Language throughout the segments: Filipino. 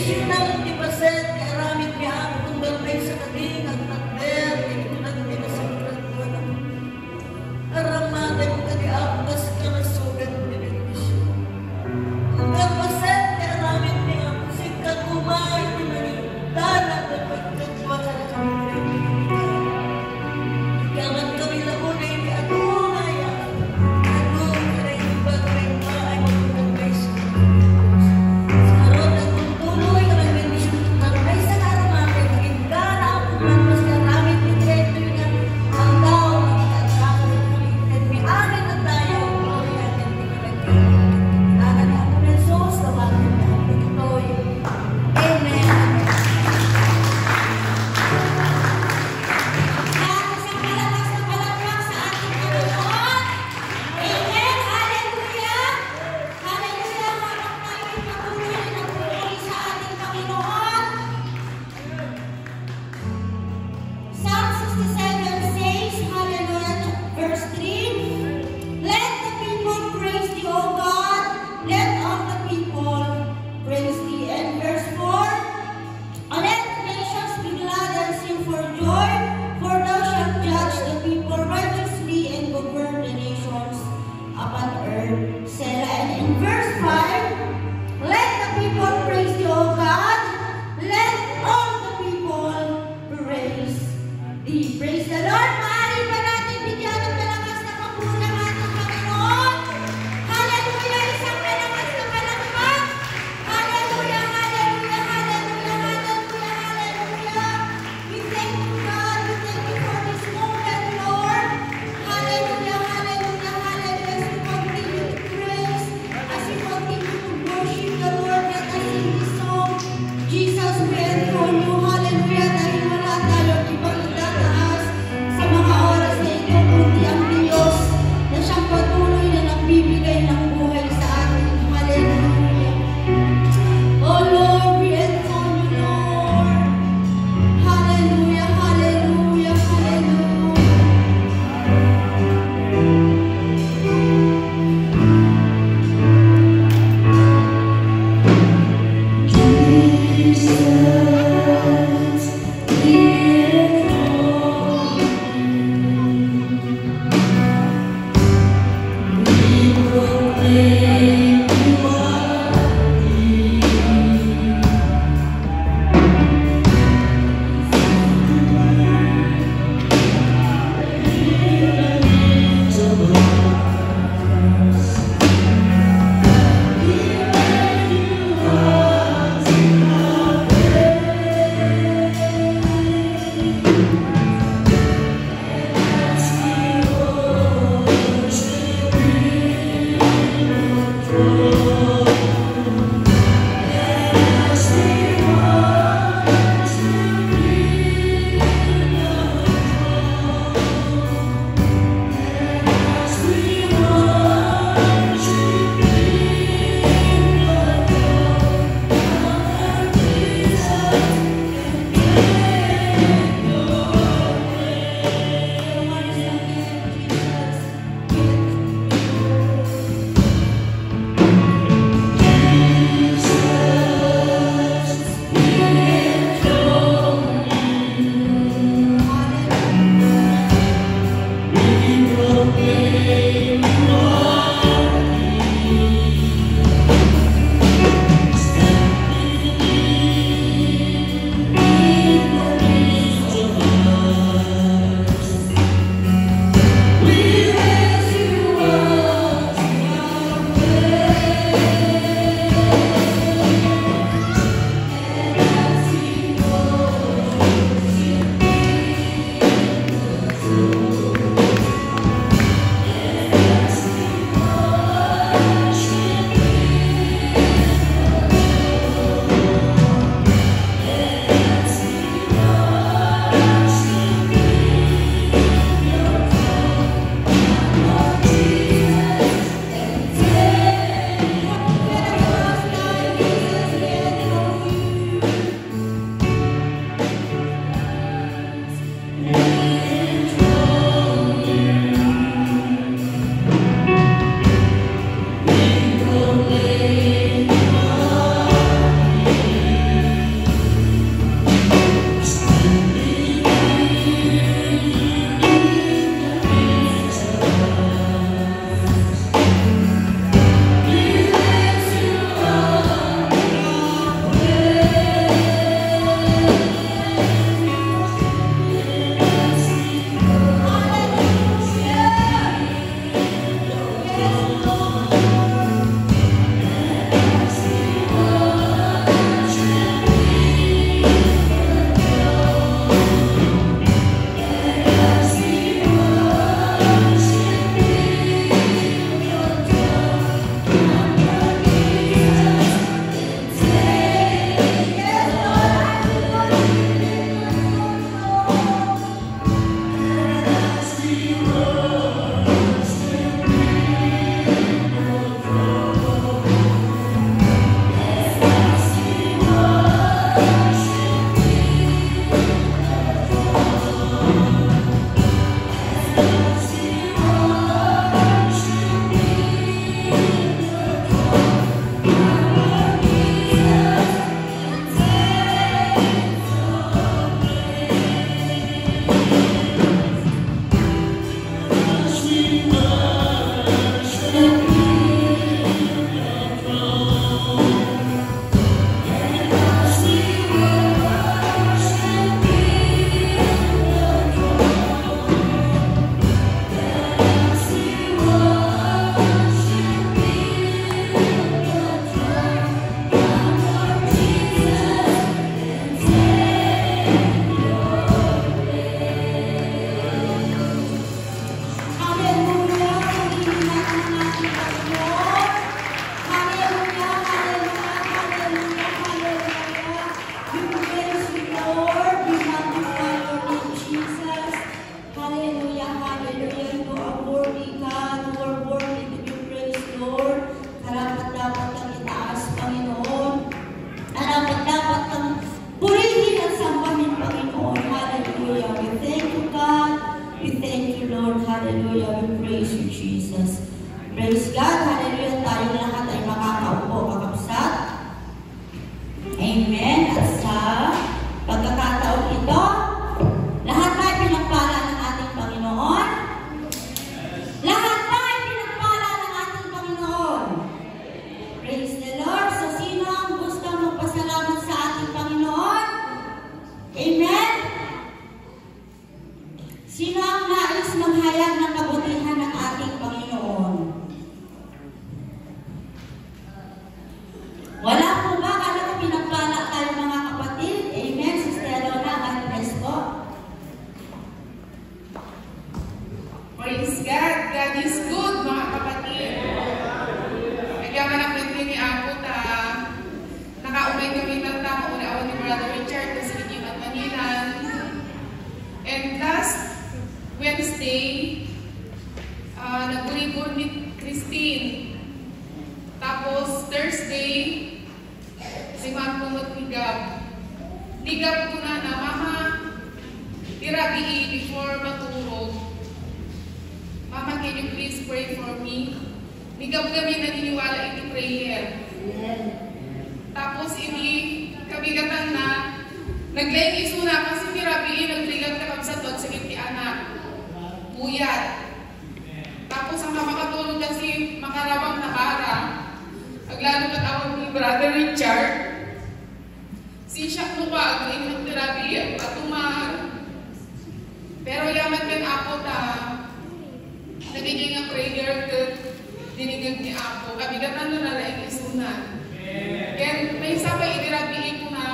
Thank you. hallelujah. We praise you, Jesus. Praise God, hallelujah. Tayong lahat ay makakaupo, kakapsat. Amen. At sa pagkakataon ito, lahat tayo pinagpala ng ating Panginoon. Lahat tayo pinagpala ng ating Panginoon. Praise the Lord. So, sino ang gustong magpasalamat sa ating Panginoon? Amen. Sino ang nais maghayag ng kabutihan ng ating Panginoon? Wala po ba? Kala ko pinagpala tayo mga kapatid. Amen. Sister Rona, God bless po. Praise God. God is good, mga kapatid. Kaya manapit ni ako ta nakaumay kami ng tama una-awan ni Brother Richard kasi hindi at Manilan. And last Wednesday, nagurigol ni Christine. Tapos Thursday, si Marcomot Ligab. Ligab ko na Mama, irabi before matulog. Mama, can you please pray for me? Ligab kami naniniwala iti prayer. Tapos kabigatan na, naglayang iso na kasi irabi nagligab ka kami sa tot sa iti anak. Buyat. Tapos ang makakatulog kasi makarawang nakara. Aglalo katawag ni Brother Richard. Si siya luwag, inyong terapi, patumar. Pero yaman kan ako ta, nagiging ang prayer ka, dinigag ni ako. Kabigatan na nalaing isunan. Kaya may isa pa itirapiin ko na,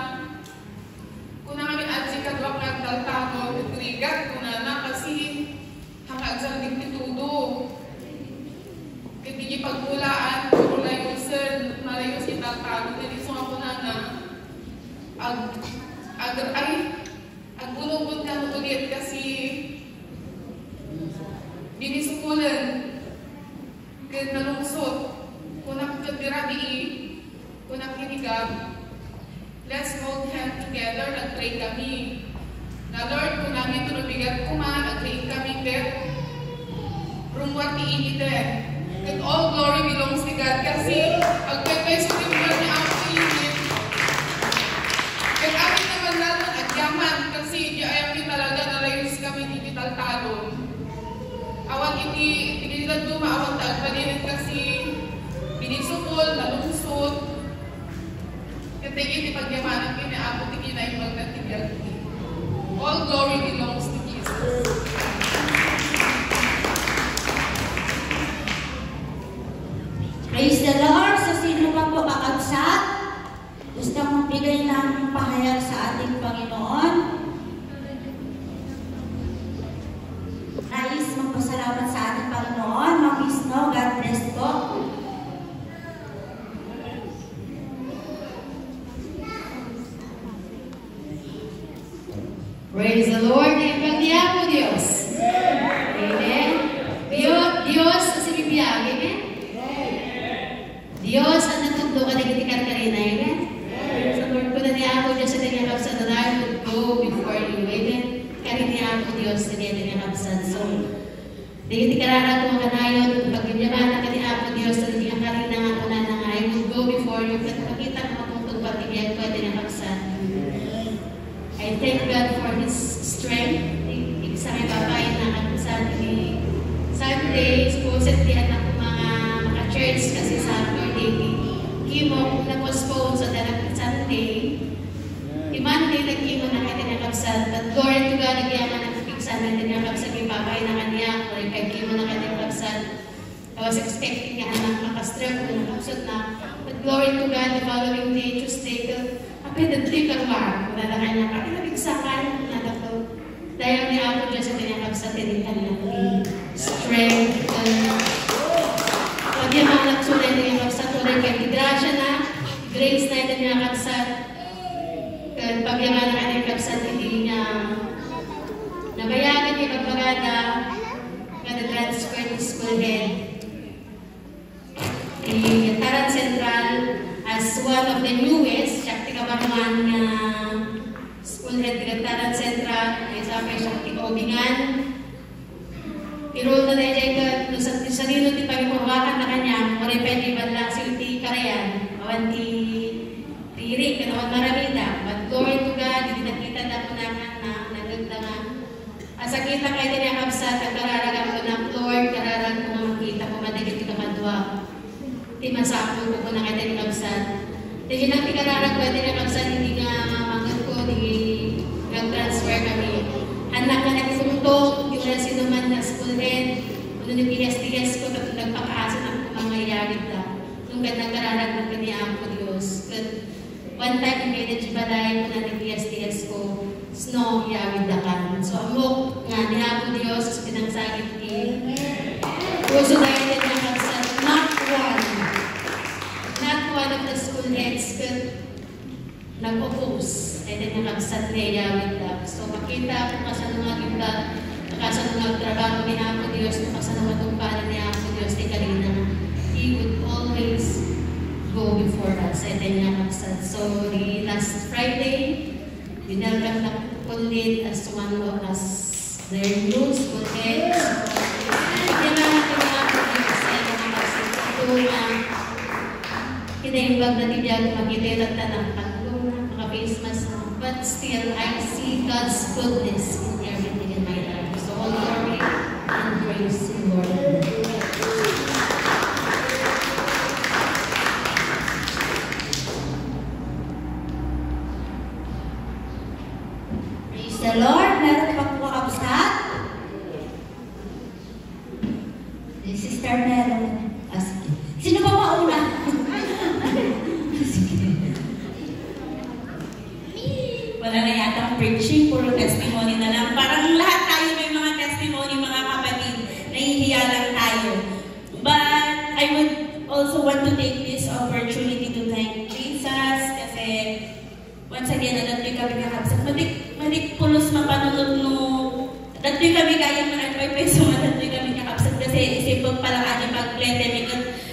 kung na kami at si kadwak nagtaltano, nagrigat ko na kasi hanggang din titudo. Kaya di pagmulaan, kung malayo si taltano, naliso ako na agbulong-bun ka ulit kasi binisukulan kaya nalungsot kung nakikitirabi kung nakikinigab. Let's hold hands together, nag-pray kami na Lord, kung namin tunubigat kuman, nag-pray kami pero rumwat iinitin. And all glory belongs to God kasi agpepes ko yung niya ako iinit. At amin naman natin agyaman kasi di ayaw ni talaga nalayos kami ni Taltalon. Awan iti duma awan tagpanirin kasi binisukol, nalungsod. Kaya iti pagyamanan kinaabot iti na yung magnatigyan. All glory belongs to Jesus. Praise the Lord. Sa sino pa po kakabsat? Gusto mong bigay ng pahayag sa ating Panginoon? Nais magpasalamat sa ating Panginoon. Magisno, God bless po. Praise the Lord. Ipagdiya po Diyos. Amen. Diyos sa bibiyag. Amen. Diyos ang natundo ka nagitikan ka rin. Amen. Sa Lord ko na niya ako Diyos sa kanyang kapsan na I would go before you. Amen. Kaya niya ako Diyos sa kanyang kapsan. So, nagitikarara ko mga kanayon. Pagkibyaman na kanya ako Diyos sa kanyang karin na ako na I would go before you. Pagkita ko akong pagpatibiyag ko at kanyang kapsan. I thank God for His strength. Sa may babae na kapsan ni Sunday, supposedly anak ko mga church kasi sa birthday kimo na-postpone sa dalang Sunday. Monday nag-kimo na kanya nakapsan. But glory to God, nagyaman ang kapiksan na kanya nakapsan kay babay na kanya. Or kay-kimo na kanya nakapsan. I was expecting nga anak makastrap na nakapsan na. But glory to God, the following day, Tuesday, apedadli ka ba? Kung na kanya kapiksakan, nadako. Dahil ni ako dyan sa kanya kapsan, tinikan na strength. Pagyaman lang sunay na yung kapsan, tunay kay grasya na, grace na ito niya kapsan. Pagyaman na kanya kapsan, hindi niya nabayagan niya pagpagada, kada transfer to school head. The Taran Central as one of the newest, siya tikabaruan nga school head ng Taran Central, may sa may siya tikobingan. Pero na kay Tani Kapsat. Dahil lang tikararag ba Tani Kapsat, hindi nga mamangag ko, hindi nag-transfer kami. Anak ka na isungtong, yung na sinuman na school head, kung nag-igas-tigas ko, tapos nagpakaasa ng mga iyagit na. Nung nagkararag ng kaniyang ko Diyos. One time, may najibalay ko na nag-igas-tigas ko, snow, iyagit na ka. So, amok nga, niya ko Diyos, pinangsagit ki. Puso dahil din na Kapsat, not one of the school heads could nag-oppose. Ay din na Kapsat niya with that. So makita kung kasanungan kita, kasanungan trabaho ni Ako Diyos, kung kasanungan tumparan ni Ako Diyos, ni Karina, He would always go before us. Ay din na Kapsat. So the last Friday, dinalgam na kulit as one of us their new school heads. Kailangan natin na Ako Diyos, ay din na Kapsat. Ito na kinaimbag na tibiyag makitilat na ng tatlong mga-face mask na. But still, I see God's goodness in everything in my life. So all glory and praise to the Lord. Praise the Lord. Meron pa po Kapsat? Sister meron. Sino ba mauna? Wala na yata preaching, puro testimony na lang. Parang lahat tayo may mga testimony, mga kapatid. Nahihiya lang tayo. But I would also want to take this opportunity to thank Jesus kasi once again, nadatloy kami kakabsat. Madik pulos mapanunod no. Nadatloy kami kaya managpay peso, madatloy kami kakabsat kasi isipag palang aja pagplete, may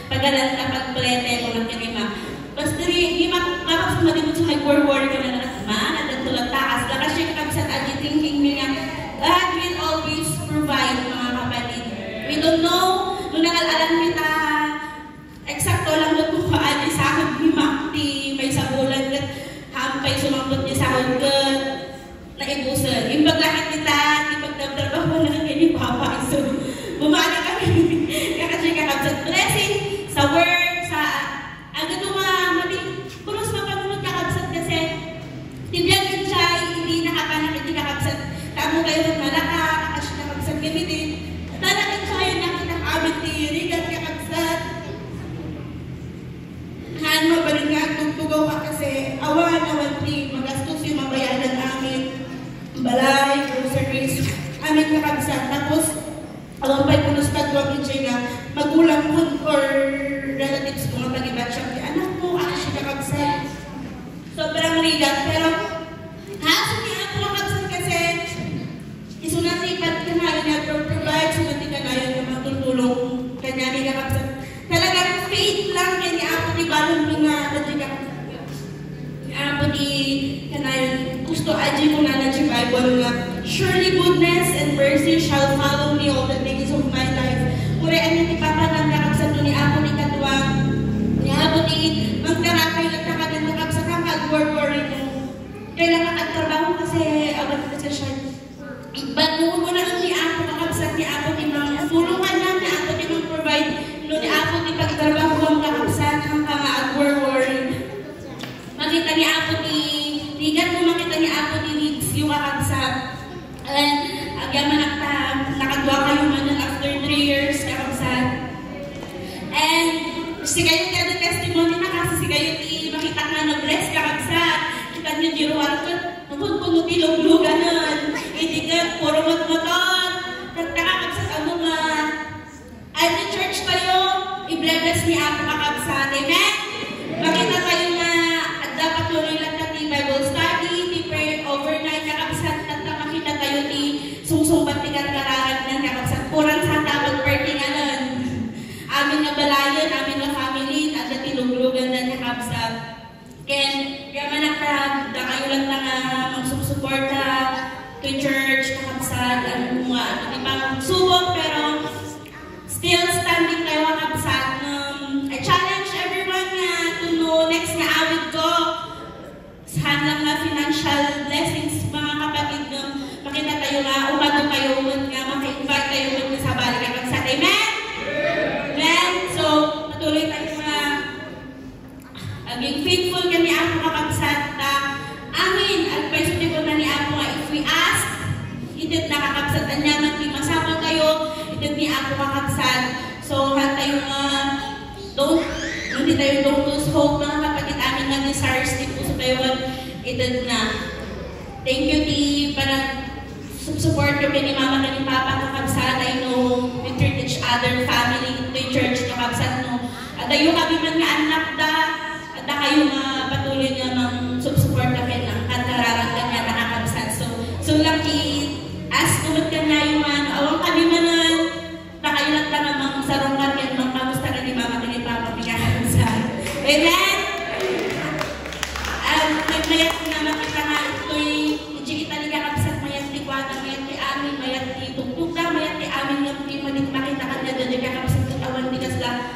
pagalan na pagplete ko ng kanima. Basta rin, kakabsat matimod sa nag-worry kami na tulad taas, lakas siya kakabsat at thinking niya, God will always provide, mga kapatid. We don't know, nung nakalalan kita, eksakto lang doon kung paano sa akin ni Makti, may sabulan ka, hampay sumambot niya sa akin ka, naibusan. Yung paglakit kita, ipagdabdrabaho na kanya ni Papa, so bumali kami, kasi kakabsat blessing sa work, sa agad pulos mapamunod kakabsat kasi tibiyag yun siya, hindi nakakanak, hindi kakabsat. Tamo kayo ng malaka, kakasya kakabsat gamitin. Talagang siya yun nakita kami tiri, kakabsat. Han, mabalik nga, tugtugaw ka kasi awan, magastos yung mabayaran namin. Balay, groceries, amin kakabsat. Tapos, awan pa'y punustad ko ang nga, magulang mo or relatives ko nga pag-ibat siya. Anak mo, kakasya kakabsat. Sobrang rigat, pero haso niya ako kakabsat kasi isunasipat ka na niya provide, sunati ka na yun yung magtutulong kanya ni kakabsat. Talagang faith lang kaya ni Apo ni Balon mo nga nadya kakabsat. Ni Apo ni kanayon, gusto aji ko na nadya Bible nga, surely goodness and mercy shall follow me all the days of my life. Kurian niya ni Papa ng kakabsat ni Apo ni Katuwang, ni Apo ni magkarapay lang nakaganda kakabsat worry mo. Kailangan magtrabaho kasi abad kasi siya. Ba't mo na ni Apo kakabsat ni Apo ni mga tulungan lang ni Apo ni mag-provide no ni Apo ni pagtrabaho ang kakabsat ng mga worry. Makita ni Apo ni Ligat mo makita ni Apo ni Lids yung kakabsat. And agyaman nakadwa kayo man after 3 years kakabsat. And si kayo na testimony na kasi si kayo makita nga nag-bless kakabsat. Kita niyo jiruan ko, napun tilog-log ganon. Hindi ka, puro motor. Kakabsat ang mga at the church kayo, i-bless ni Apo kakabsat. Amen? Makita tayo na at dapat tuloy lang natin Bible study, ni prayer overnight kakabsat at makita tayo ni sungsumbat ni karkararag ng kakabsat. Kurang sa tawag party nga nun. Amin nga balayan, amin nga family, at tilog-logan na kakabsat. Kaya manakag, na kayo lang na magsusuporta to church, kakabsat, ang mga ibang subok, pero still standing tayo kakabsat. I challenge everyone to know next na awit ko, sana nga financial blessings, mga kapatid, makita tayo nga, umado kayo, maki-invite tayo sa balik kakabsat. Amen? Amen? So, patuloy tayo appreciated na. Thank you, Ti, para support ko ni Mama ni Papa kakabsat. I know we treat each other, family, the church kakabsat, no. At ayo kami man nga anak da, at kayo nga patuloy nga mang support na kayo ng katararangan nga nakakabsat. So lang ask kumot ka na yung awang kami manan, na kayo lang ka namang sarungan yan, mang kamusta ka ni Mama ni Papa kakabsat. Amen? Mayat na makita nga ito'y kita ni kakabsat mayat ni Kwata, mayat ni Amin, mayat ni Tuktuka, mayat ni Amin yung makita kanya doon ni kakabsat ng awan ni Kasla.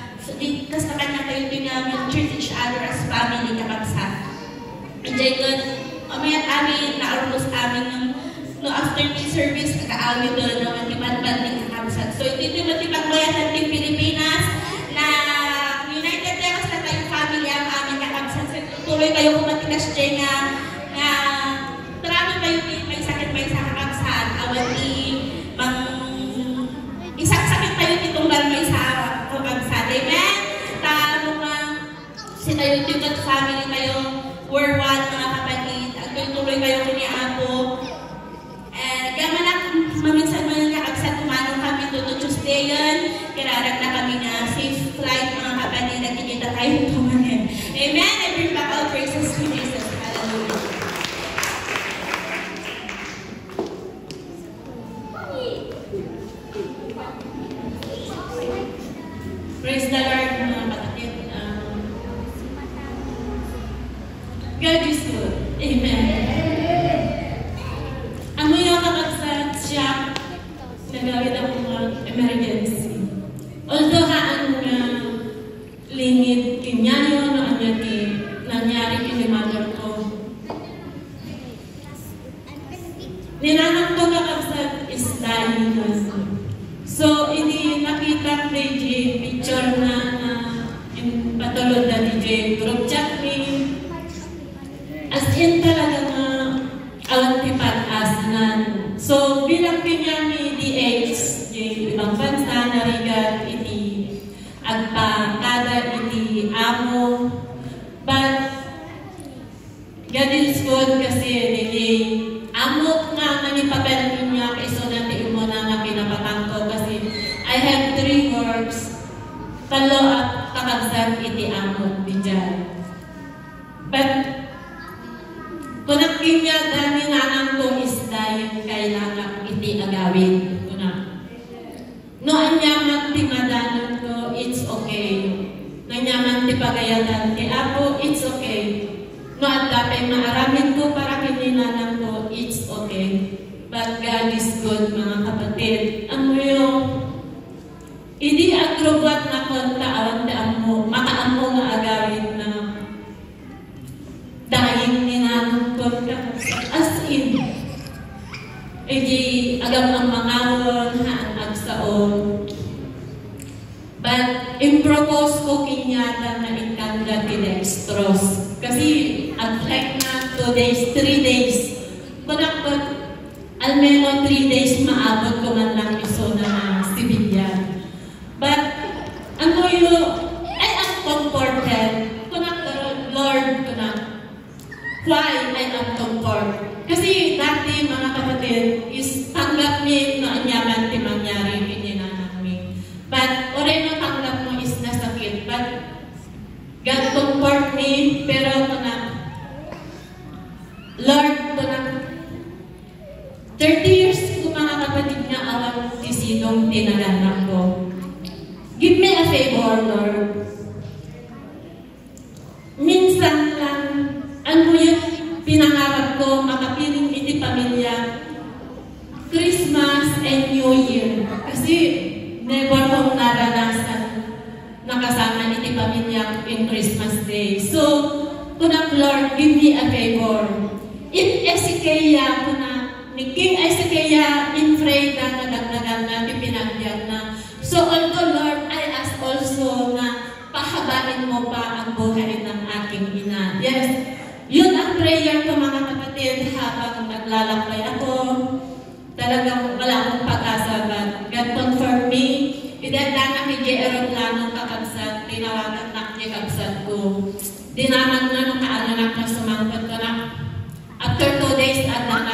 Kas na kanya kayo din namin treat each other as family kakabsat. Enjoy good. Mayat Amin, naarumos Amin no after the service, naka-awi doon na matibad-bad ni kakabsat. So ito yung matibag mayat natin Pilipinas na United Teros na tayong family ang Amin kakabsat. Tuloy kayo kumatigas dyan na marami kayo may sakit kakabsat. Awan ni isang-sakit kayo titunggal may sa kakabsat. Amen? Tamo nga si tayo tigat family kayo, we're one mga kapatid. At tuloy kayo kiniapo. Gamanak maminsan mo yung kakabsat kumanong kami doon Tuesday yun. Kirarag na kami na safe flight mga kapatid. Nagkikita tayo tumanin. Amen? I bring back all praises to Jesus. Hallelujah. Praise the Lord mga kapatid. God is good. Amen. Ang mga kakabsat siya nagawin ako mga emergency. Although haan nga lingit kinyayo no anya ti nangyari kini mother ko. Ninanang ko kakabsat is dying also. So ini nakita DJ picture na patulod na DJ group chat ni as in talaga na awan ti pag-asnan. So bilang pinyami DH ibang bansa narigat iti agpakada iti amo, but God is good kasi nili amo nga nanipapel niya kaysa natin mo na nga pinapatangko kasi I have 3 works talo at kakabsat iti amo bijan. But kunak niya dani nanang to is dahil kailangan iti agawin kunak. No anyaman ti madanon ko, it's okay. Nanyaman ti pagayadan ti apo, it's okay. No at dapay maaramin ko para kininanang ko, it's okay. But God is good mga kapatid. Ang yung hindi agrubat na konta awan ti amo, makaamo nga agawin na dahil ninanang ko as in. Hindi agam ang mangawon haan agsaon. But impropose ko kinyata na inkanda tinextros. Kasiag-like na 2 days, 3 days. Kunakot, almeno 3 days maabot ko man lang iso na sibilyan. But, ano yung, ay ang comforted. Kunakot, Lord, why I am comforted. Kasi dati mga kapatid is tanggap ni no anyaman ti mangyari kininanang mi. But ore no tanggap mo is nasakit. But God comfort me pero Lord 30 years ko mga kapatid nga awan ti sidong tinaganak ko. Give me a favor, Lord. Minsan lang ano yung pinangarap ko, makapiling iti pamilya, Christmas and New Year. Kasi never kong naranasan nakasama iti pamilya in Christmas Day. So, kunak Lord, give me a favor. If Ezekiel, ni King Ezekiel, in Freda, nadagdagan na, pinagyan na. So, although Lord, I ask also na pahabain mo pa ang buhay ng aking ina. Yes, yun ang prayer ko mga kapatid habang naglalakbay ako. Talagang wala akong pag-asa. God confirm me. Idadana kay J. Aeroplano kakabsat. Tinawagan na niya kabsat ko. Dinaman na nung kaananak na sumangkot ko na.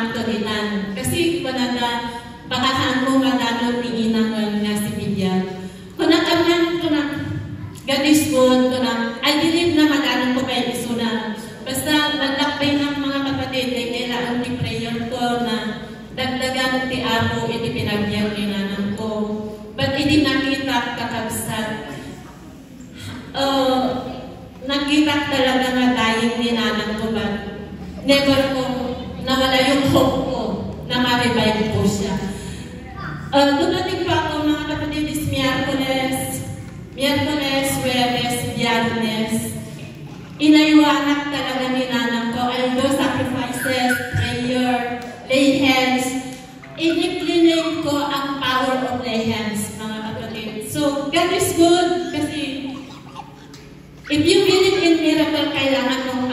magtulinan. Kasi kunada, baka saan mo madano ni inang nga si Bibian. Kunakaman, God is good, I believe na madano ko kayo isuna. Basta maglakbay ng mga kapatid, ay kailangan ni prayer ko na dagdagan ti Apo, iti pinagyan ni nanang ko. But hindi nakita kakabsat. Nakita talaga nga dahil ni nanang ko ba? Never ko nawala yung hope ko na ma-revive po siya. Dumating pa ako mga kapatid is Miyerkules, Huwebes, Biyernes. Inaywanak talaga ni nanang ko. I'll do sacrifices, prayer, lay hands. Inikliname ko ang power of lay hands, mga kapatid. So, God is good kasi if you believe in miracle, kailangan mong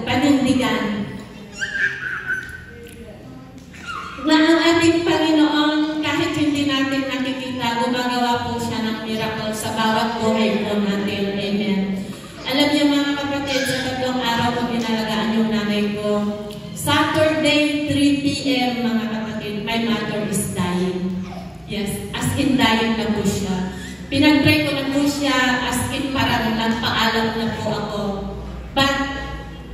panindigan. Na ang ating Panginoon, kahit hindi natin nakikita, gumagawa po siya ng miracle sa bawat buhay po natin. Amen. Alam niyo mga kapatid, sa tatlong araw ko pinalagaan yung nanay ko. Saturday, 3 p.m. mga kapatid, my mother is dying. Yes, as in dying na po siya. Pinag-pray ko na po siya, as in parang nagpaalam na po ako. But,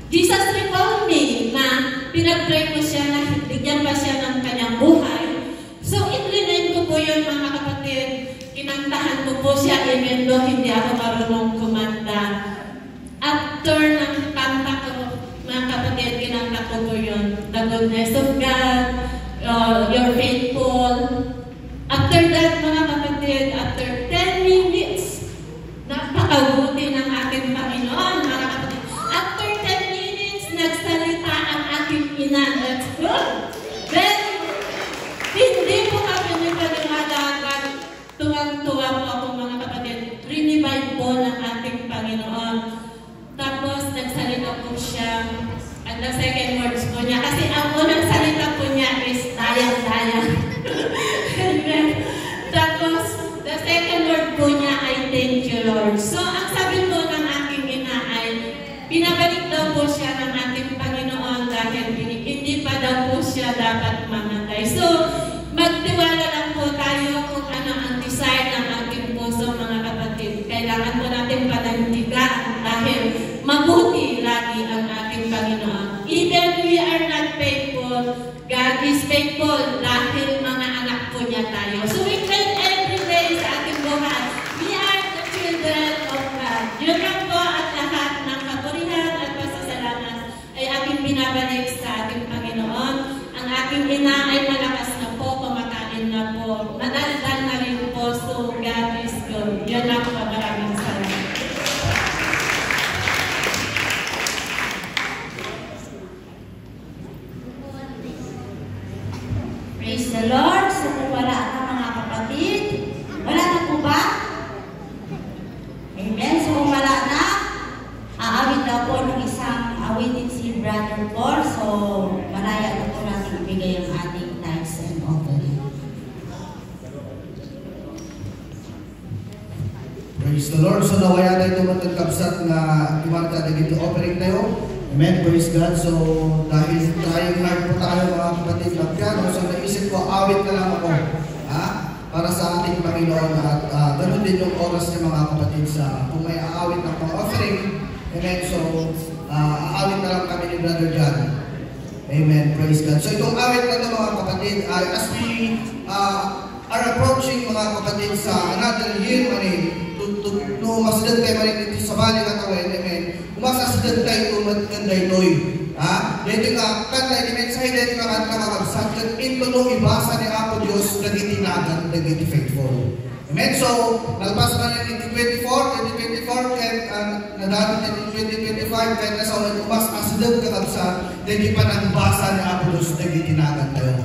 Jesus recalled me na pinag-pray ko siya na bigyan pa siya ng kanyang buhay. So, inlinayin ko po yun mga kapatid. Kinantahan ko po siya even though hindi ako marunong kumanta. After ng kanta ko, mga kapatid, kinanta ko po yun. The goodness of God, you're faithful. After that, mga kapatid, after 10 minutes, napakabuti ng ating Panginoon, mga kapatid. After 10 minutes, nagsalita ang aking ina. That's good. Then, hindi po kami nagpaniwalagan. Tuwang-tuwa po ako, mga kapatid. Rinivive po ng ating Panginoon. Tapos, nagsalita po siya. At the second words po niya, kasi ang unang salita po niya is dayang-dayang. Tapos, the second word po niya ay thank you, Lord. So, ang sabi po ng aking ina ay, pinabalik daw po siya ng ating Panginoon dahil hindi pa daw po siya dapat mamatay. So, magtiwala lang po tayo kung ano ang desire ng ating puso, mga kapatid. Kailangan po natin panindigan dahil mabuti lagi ang ating Panginoon. Even we are not faithful, God is faithful dahil mga anak po niya tayo. So we claim every day sa ating buhay, we are the children of God. Yun lang po at lahat ng kapurihan at pasasalamat ay aking binabalik sa ating Panginoon. Ang aking ina ay malakas na po, kumakain na po. Nadaldal na rin po, so God is good. Yun lang po, maraming salamat. Praise the Lord. So kung wala na mga kapatid, wala na po ba? Amen. So kung wala na, aawit daw po ng isang awitin si Brother Paul. So malaya na po natin ibigay ang ating tithes and offering. Praise the Lord. So nawaya tayo matagkapsat na imarta na dito offering tayo. Amen. Praise God. So dahil trying hard po tayo mga kapatid na piano, so naisip ko awit na lang ako para sa ating Panginoon at ganun din yung oras ng mga kapatid sa kung may aawit ng mga offering. Amen. So aawit na lang kami ni Brother John. Amen. Praise God. So itong awit na ito mga kapatid ay as we are approaching mga kapatid sa another year no masadan kayo marin dito sa bali katawin. Amen. Umasasadan tayo magkanday toy. Dito nga, kanday di mensahe dito nga kakabsat kat ito no ibasa ni Apo Diyos nagitinagan, nagiti faithful. Amen. So, nalpas man ng 2024, nadami ng 2025, kahit nasa ulit umasasadan kakabsat, hindi pa nang basa ni Apo Diyos nagitinagan tayo.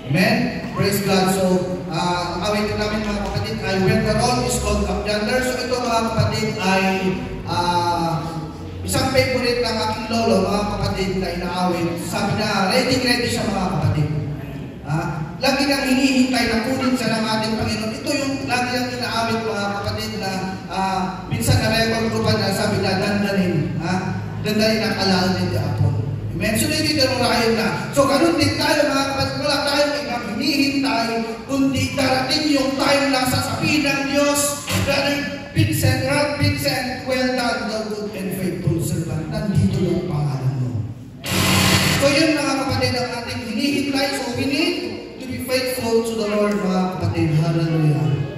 Amen. Praise God. So, ang awit namin mga kapatid ay When the Roll is Called Up Yonder. So, ito mga kapatid ay isang favorite ng aking lolo, mga kapatid na inaawit. Sabi na, ready siya mga kapatid. Lagi nang hinihintay na kunin siya ng ating Panginoon. Ito yung lagi nang inaawit mga kapatid na minsan na-record ko pa na sabi na dandanin ang alaala ni Apon. Amen? So, dito marayon na. So, ganun din tayo mga kapatid. Wala tayong ibang hinihintay, kundi darating yung time na sasabihin ng Diyos, Brother Vincent, well done, thou good and faithful servant. Nandito yung pangalan mo. So, yun mga kapatid ang ating hinihintay. So, we need to be faithful to the Lord mga kapatid. Hallelujah.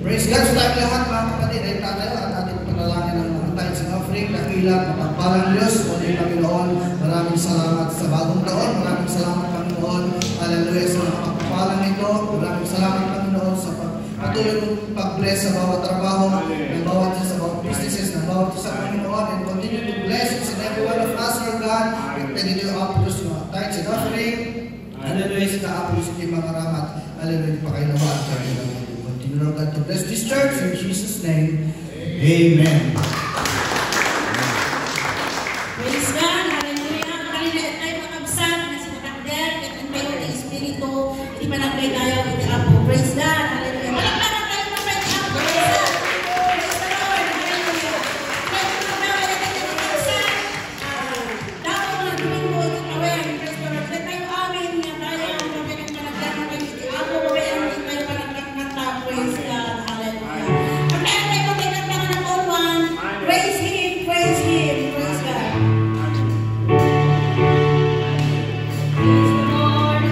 Praise God sa tayong lahat mga kapatid. Ay tatayo at ating panalangin ng mga tithes and offering. Dakilang mapagpalang Diyos, o Panginoon, maraming salamat sa bagong taon. Maraming salamat Panginoon. Hallelujah sa mga pagpapalang ito. Maraming salamat Panginoon sa patuloy mong pag-bless sa bawat trabaho, ng bawat isa sa bawat businesses, ng bawat isa Panginoon. And continue to bless each and every one of us, Lord God. Continue to uplift mga tithes and offering. Hallelujah sa ka-uplift sa mga ramat. Hallelujah pa kayo naman. Lord God, to bless this church in Jesus' name. Amen. Praise God. Hallelujah. Kanina tayo makabsat na si Makakder at ang tayo ng Espiritu. Hindi pa nagkay tayo iti Apo. Praise God. Hallelujah. Walang pa lang tayo ng Praise God. Praise the Lord. Hallelujah. Praise the Lord. Hallelujah. Dapat mo lang gawin mo ito kawin. Praise the Lord. Let tayo amin nga tayo ang kami ng panagdan ng iti Apo. Kaya hindi tayo panagkakata. Praise God. Hallelujah. Pag tayo tayo magkakata ng all one, praise Him. Praise Him. Praise God. Praise the Lord.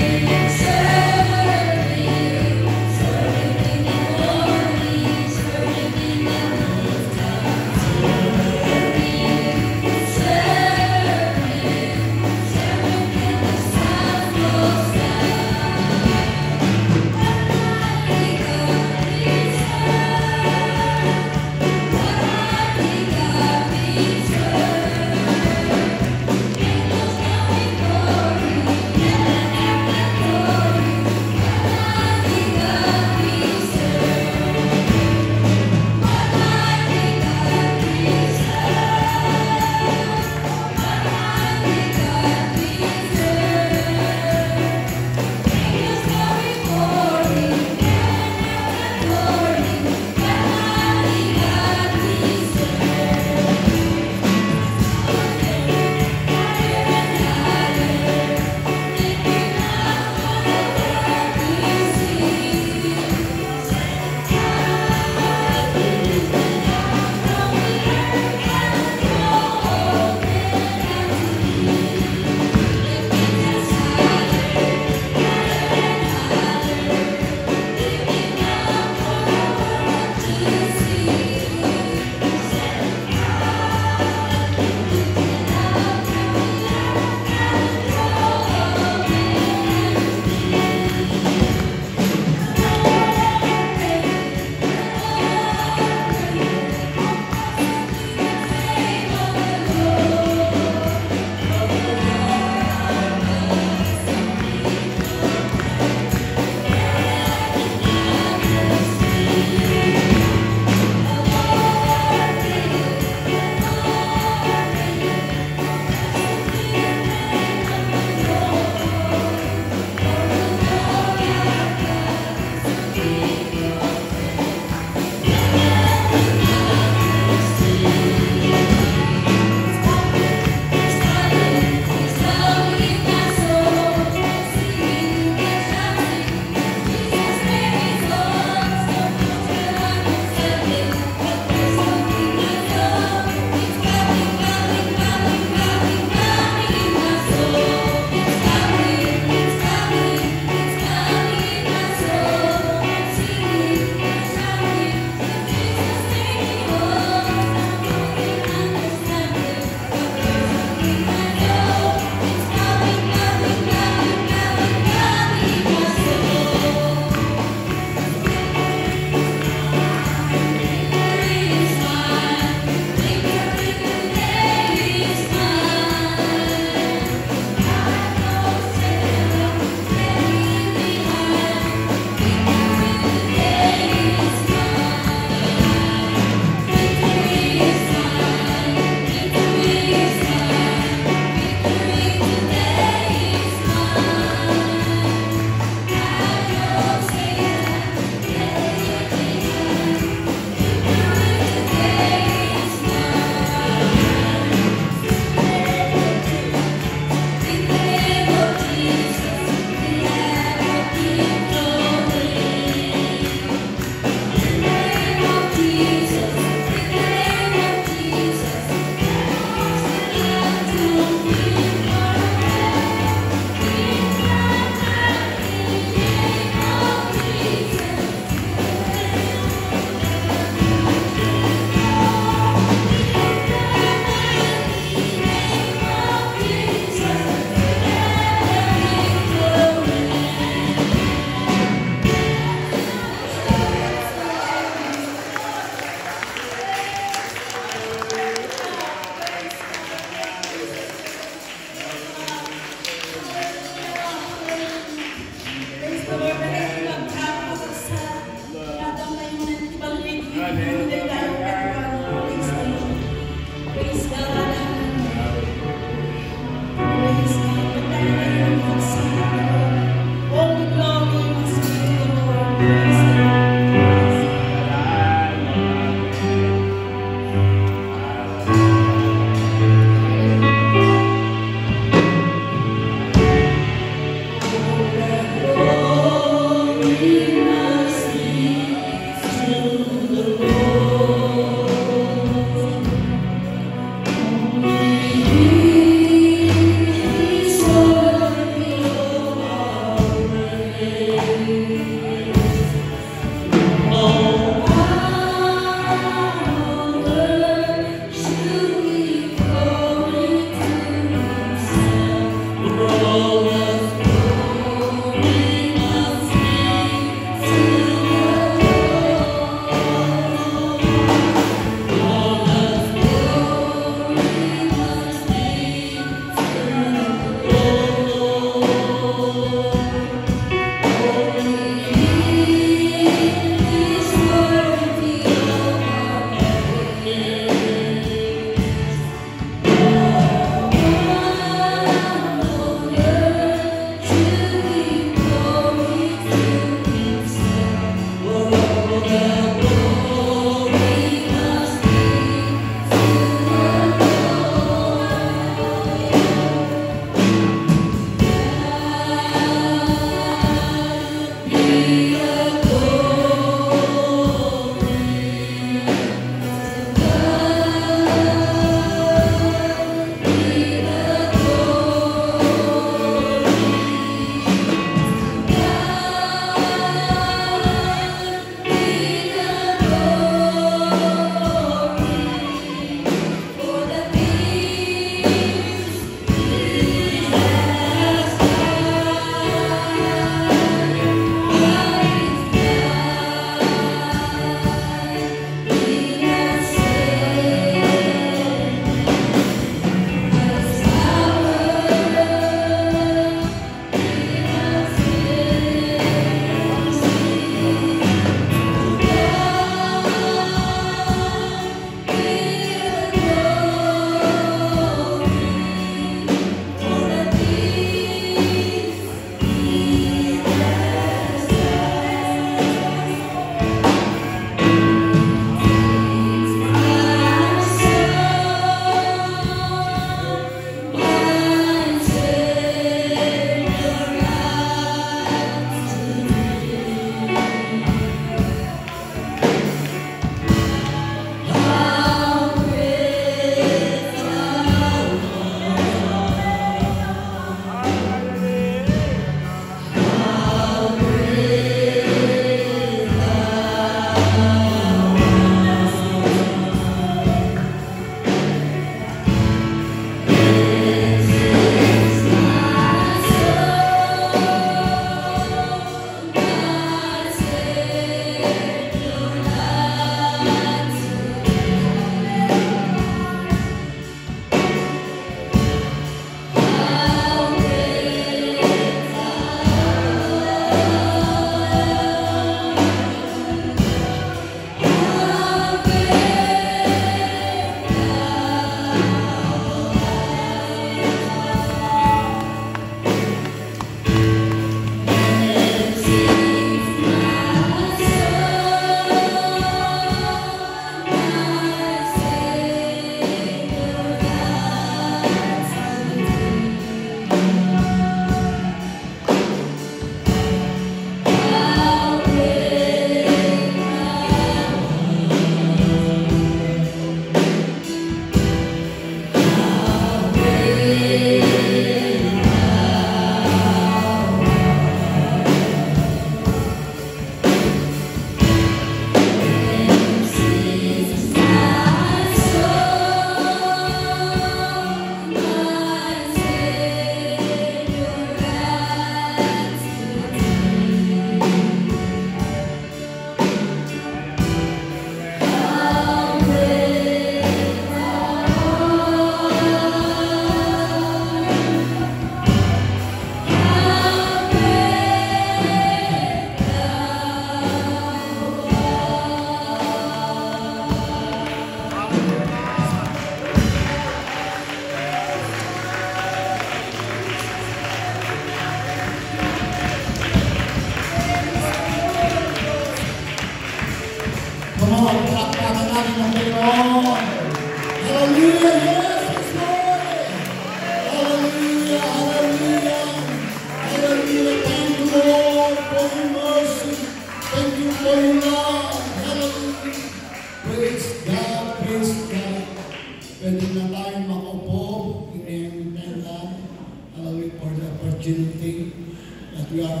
that we are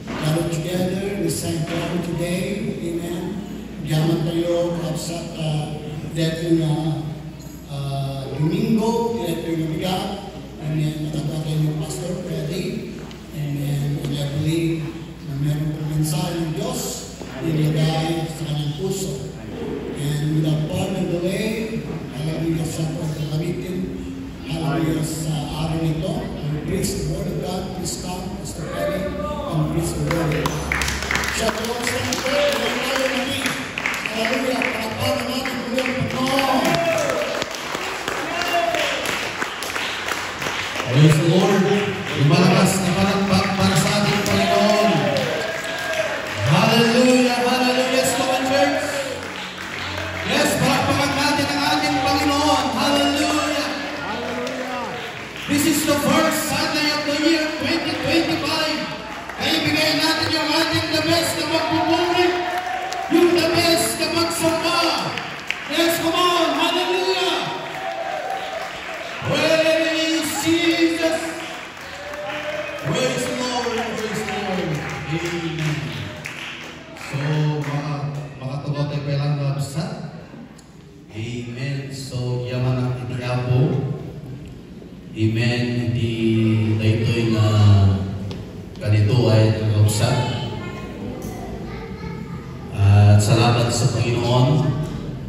gathered together in the sanctuary today. Amen. Yaman tayo sa dating Domingo, dating Nabigat. Amen. Nakatagay yung Pastor Freddy. Amen. And I believe na meron pong mensahe ng Diyos nilagay sa kanyang puso. And without further delay, hallelujah sa pagkakamitin, hallelujah sa araw nito. And praise the Word of God. Please come, Pastor Freddy, and praise the Word of God. Siya po ang siyempre, hallelujah namin. Hallelujah, palakpakan natin ang Panginoon. Praise the Lord. Lumalakas na palakpak para sa ating Panginoon. Hallelujah, hallelujah. Yes, Lord Church. Yes, palakpakan natin ang ating Panginoon. Hallelujah. This is the first Sunday of the year 2025. Kaya bigay natin yung ating the best na magpupuri, yung the best na magsamba. Yes, come on. Hallelujah. Praise Jesus. Praise the Lord. Praise the Lord. Amen. So, mga tugot ay kailang nabasa. Amen. So, yaman ang itiapo. Amen. Hindi ito'y na ganito ay nagkausa. At salamat sa Panginoon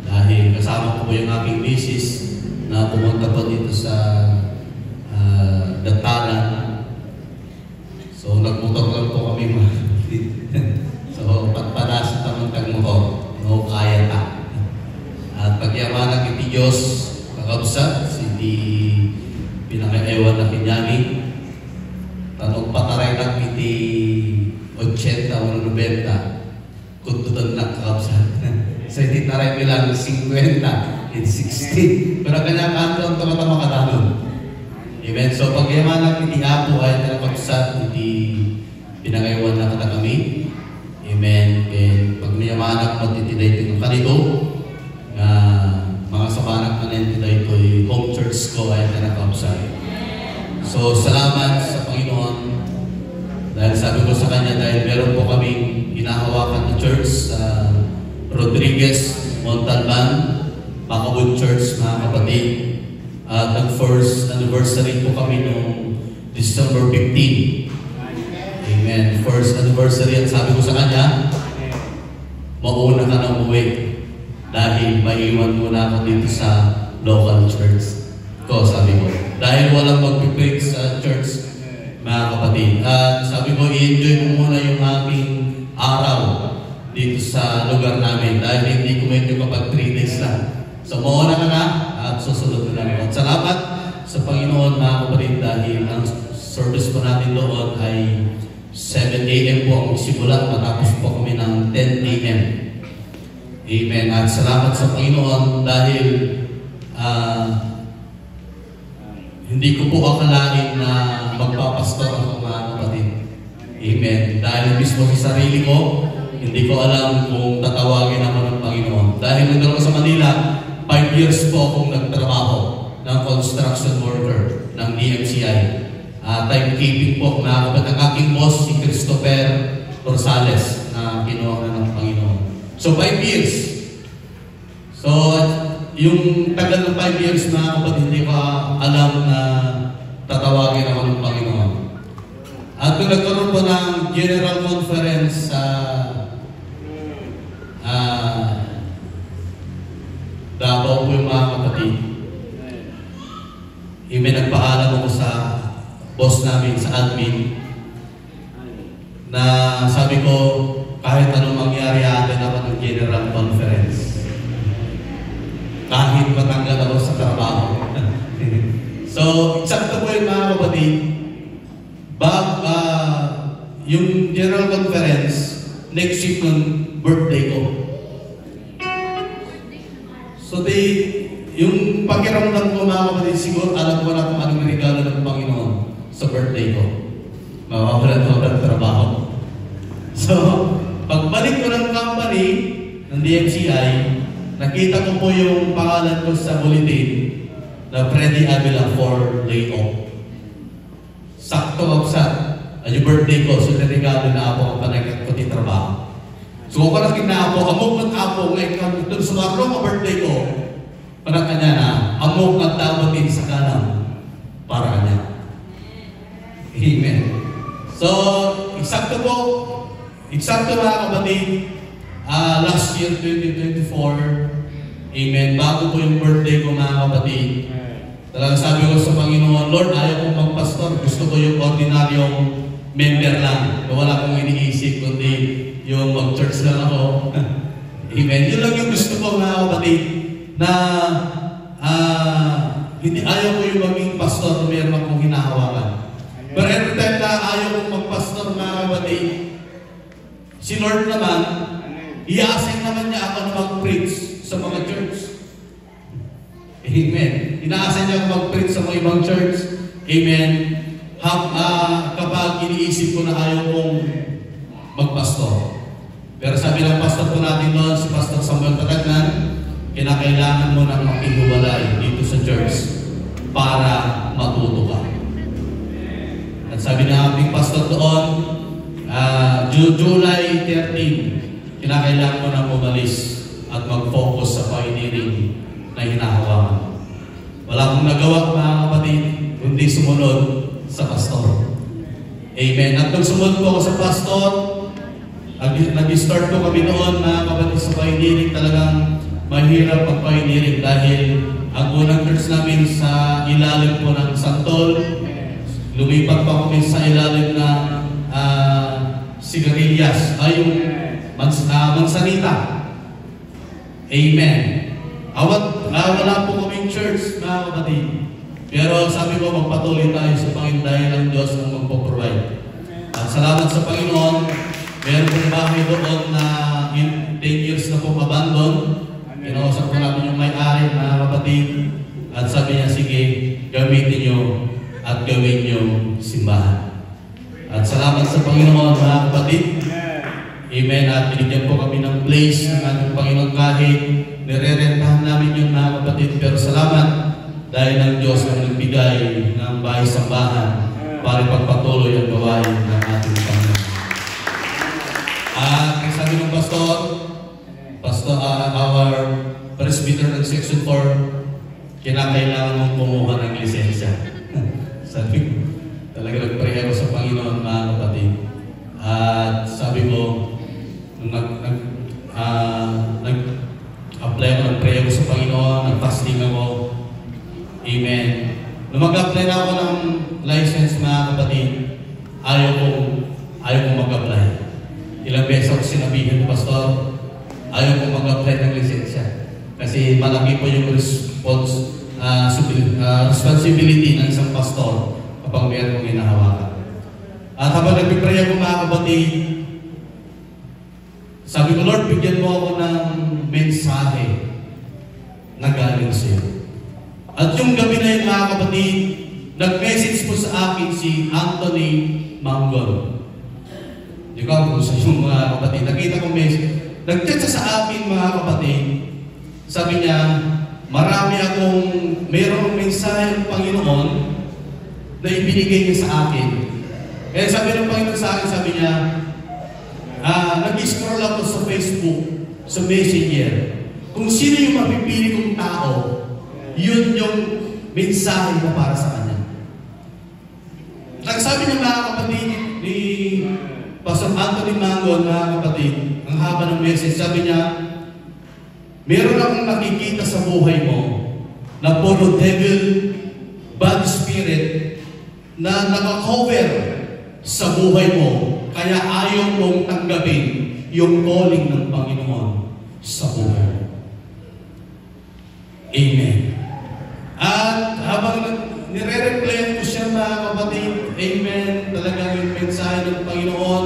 dahil kasama ko yung aking misis na pumunta po dito sa Datalan. So, nagmotor lang po kami so, patpadasan tamang tagmotor. No, kaya ta. At pagyamanan iti Diyos, kakabsat, hindi pinakaewan na kinyani. Tanong pataray na iti 80 o 90. Kuntutan na kakabsat. So, hindi taray bilang 50. It's 60. Pero kanya kanto ang tama-tama kadalon. Amen. So, pagyamanan iti Apo ay talapagsak, iti pinangaywan na kata kami. Amen. And pag niyamanak matitiday ito yung kanito, mga sabanak na nentiday ito yung home church ko ay talapagsak. So, salamat sa Panginoon. Dahil sabi ko sa kanya, dahil meron po kaming hinahawakan na church sa Rodriguez, Montalban, Macabud Church, mga kapatid. At nag-first anniversary po kami noong December 15. Amen. First anniversary. At sabi ko sa kanya, mauna ka na umuwi dahil maiwan muna ako dito sa local church ko, sabi ko. Dahil walang mag-preach sa church, mga kapatid. At sabi ko, i-enjoy mo muna yung aking araw dito sa lugar namin dahil hindi ko medyo kapag 3 days lang. So, mauna ka na at susunod na lang. At salamat sa Panginoon, mga kapatid, dahil ang service po natin doon ay 7 a.m. po ang simula. Matapos po kami ng 10 a.m. Amen. At salamat sa Panginoon dahil hindi ko po akalain na magpapastor ako, mga kapatid. Amen. Dahil mismo sa sarili ko, hindi ko alam kung tatawagin ako ng Panginoon. Dahil nandun ako sa Manila, 5 years po akong nagtrabaho ng construction worker ng DMCI. Timekeeping po, mga kapatid, ang aking boss, si Christopher Rosales, na kinuha na ng Panginoon. So, 5 years. So, yung tagal ng 5 years, mga kapatid, hindi ko alam na tatawagin ako ng Panginoon. At kung nagkaroon po ng General Conference sa Davao po yung mga kapatid. Nagpaalam ako sa boss namin, sa admin, na sabi ko, kahit anong mangyari, atin ako ng General Conference. Kahit matanggal ako sa trabaho. So, eksakto po yung mga kapatid. Yung General Conference, next week ng birthday ko. So, yung pakiramdam ko, mga kapatid, siguro alam ko na kung anong regalo ng Panginoon sa birthday ko. Mawawalan ko ng trabaho. So, pagbalik ko ng company, ng DMCI, nakita ko po yung pangalan ko sa bulletin na Freddy Avila for layoff. Sakto kapsat. yung birthday ko, so regalo na ako ang panagat ko di trabaho. So kung parang kina ako, amok ng ako, ngayon doon sa mga birthday ko, parang kanya na, amok ng tawatin sa kanan, para kanya. Amen. So, eksakto mga kapatid, last year, 2024, amen, bago po yung birthday ko mga kapatid, talagang sabi ko sa Panginoon, Lord, ayaw kong magpastor, gusto ko yung ordinaryong member lang, wala kong iniisip, kundi yung mag-church lang ako. Amen. Yun lang yung gusto ko mga kapatid, na hindi ayaw ko yung maging pastor na mayroon akong hinahawakan. Pero every time na ayaw kong magpastor mga kapatid, si Lord naman, i-assign naman niya ako na mag-preach sa mga church. Amen. Ina-assign niya ako mag-preach sa mga ibang church. Amen. Kapag iniisip ko na ayaw kong magpastor. Pero sabi ng pastor po natin doon, si Pastor Samuel Patagnan, kinakailangan mo nang makihiwalay dito sa church para matuto ka. At sabi ng ating pastor doon, July 13, kinakailangan mo nang umalis at mag-focus sa pioneering na hinahawakan. Wala akong nagawa mga kapatid, kundi sumunod sa pastor. Amen. At nung sumunod ko sa pastor, nag-start ko kami noon mga kapatid sa pioneering, talagang mahirap pag-pioneering dahil ang unang church namin sa ilalim po ng Santol, lumipat pa kami sa ilalim na Sigarilyas, ay yung Mansanita. Amen. Wala po kaming church mga kapatid. Pero sabi ko, magpatuloy tayo sa Panginoon dahil ang Diyos ang magpo-provide. At salamat sa Panginoon, meron pong bahay doon na 10 years na pong abandon. Kinausap ko namin yung may-ari, mga kapatid. At sabi niya, sige, gamitin niyo at gawin niyo simbahan. At salamat sa Panginoon, mga kapatid. Amen. At binigyan po kami ng place ng ating Panginoon kahit nire-rentahan namin yung mga kapatid. Pero salamat dahil ang Diyos ang nagbigay ng bahay-sambahan para ipagpatuloy ang gawain ng ating Panginoon. At sabi ng pastor, our presbyter ng Section 4, kinakailangan mong kumuha ng lisensya. Sabi ko, talaga nag-pray ako sa Panginoon mga kapatid. At sabi ko, nag-apply ako, nag-pray ako sa Panginoon, nag-fasting ako. Amen. Nung mag-apply na ako ng license mga kapatid, ayaw kong mag-apply. Ilang beses ako sinabihin ng pastor, ayaw kong mag-apply ng lisensya. Kasi malaki po yung responsibility ng isang pastor kapag meron kong hinahawakan. At habang nagpipray ako mga kapatid, sabi ko, Lord, bigyan mo ako ng mensahe na galing sa iyo. At yung gabi na yun mga kapatid, nag-message po sa akin si Anthony Manggol. Di ko kung sa yung mga kapatid, nakita ko message. Nag-chat sa akin mga kapatid, sabi niya, mayroong mensahe ng Panginoon na ibinigay niya sa akin. Kaya sabi ng Panginoon sa akin, sabi niya, nag-scroll ako sa Facebook, sa Messenger. Kung sino yung mapipili kong tao, yun yung mensahe na para sa kanya. Nagsabi niya mga kapatid ni Pastor Anthony Manggol, mga kapatid, ang haba ng message, sabi niya, meron akong nakikita sa buhay mo na puro devil, bad spirit, na nakakover sa buhay mo, kaya ayaw mong tanggapin yung calling ng Panginoon sa buhay. Amen. At habang nire-reply ko siya mga kapatid, amen, talagang yung mensahe ng Panginoon,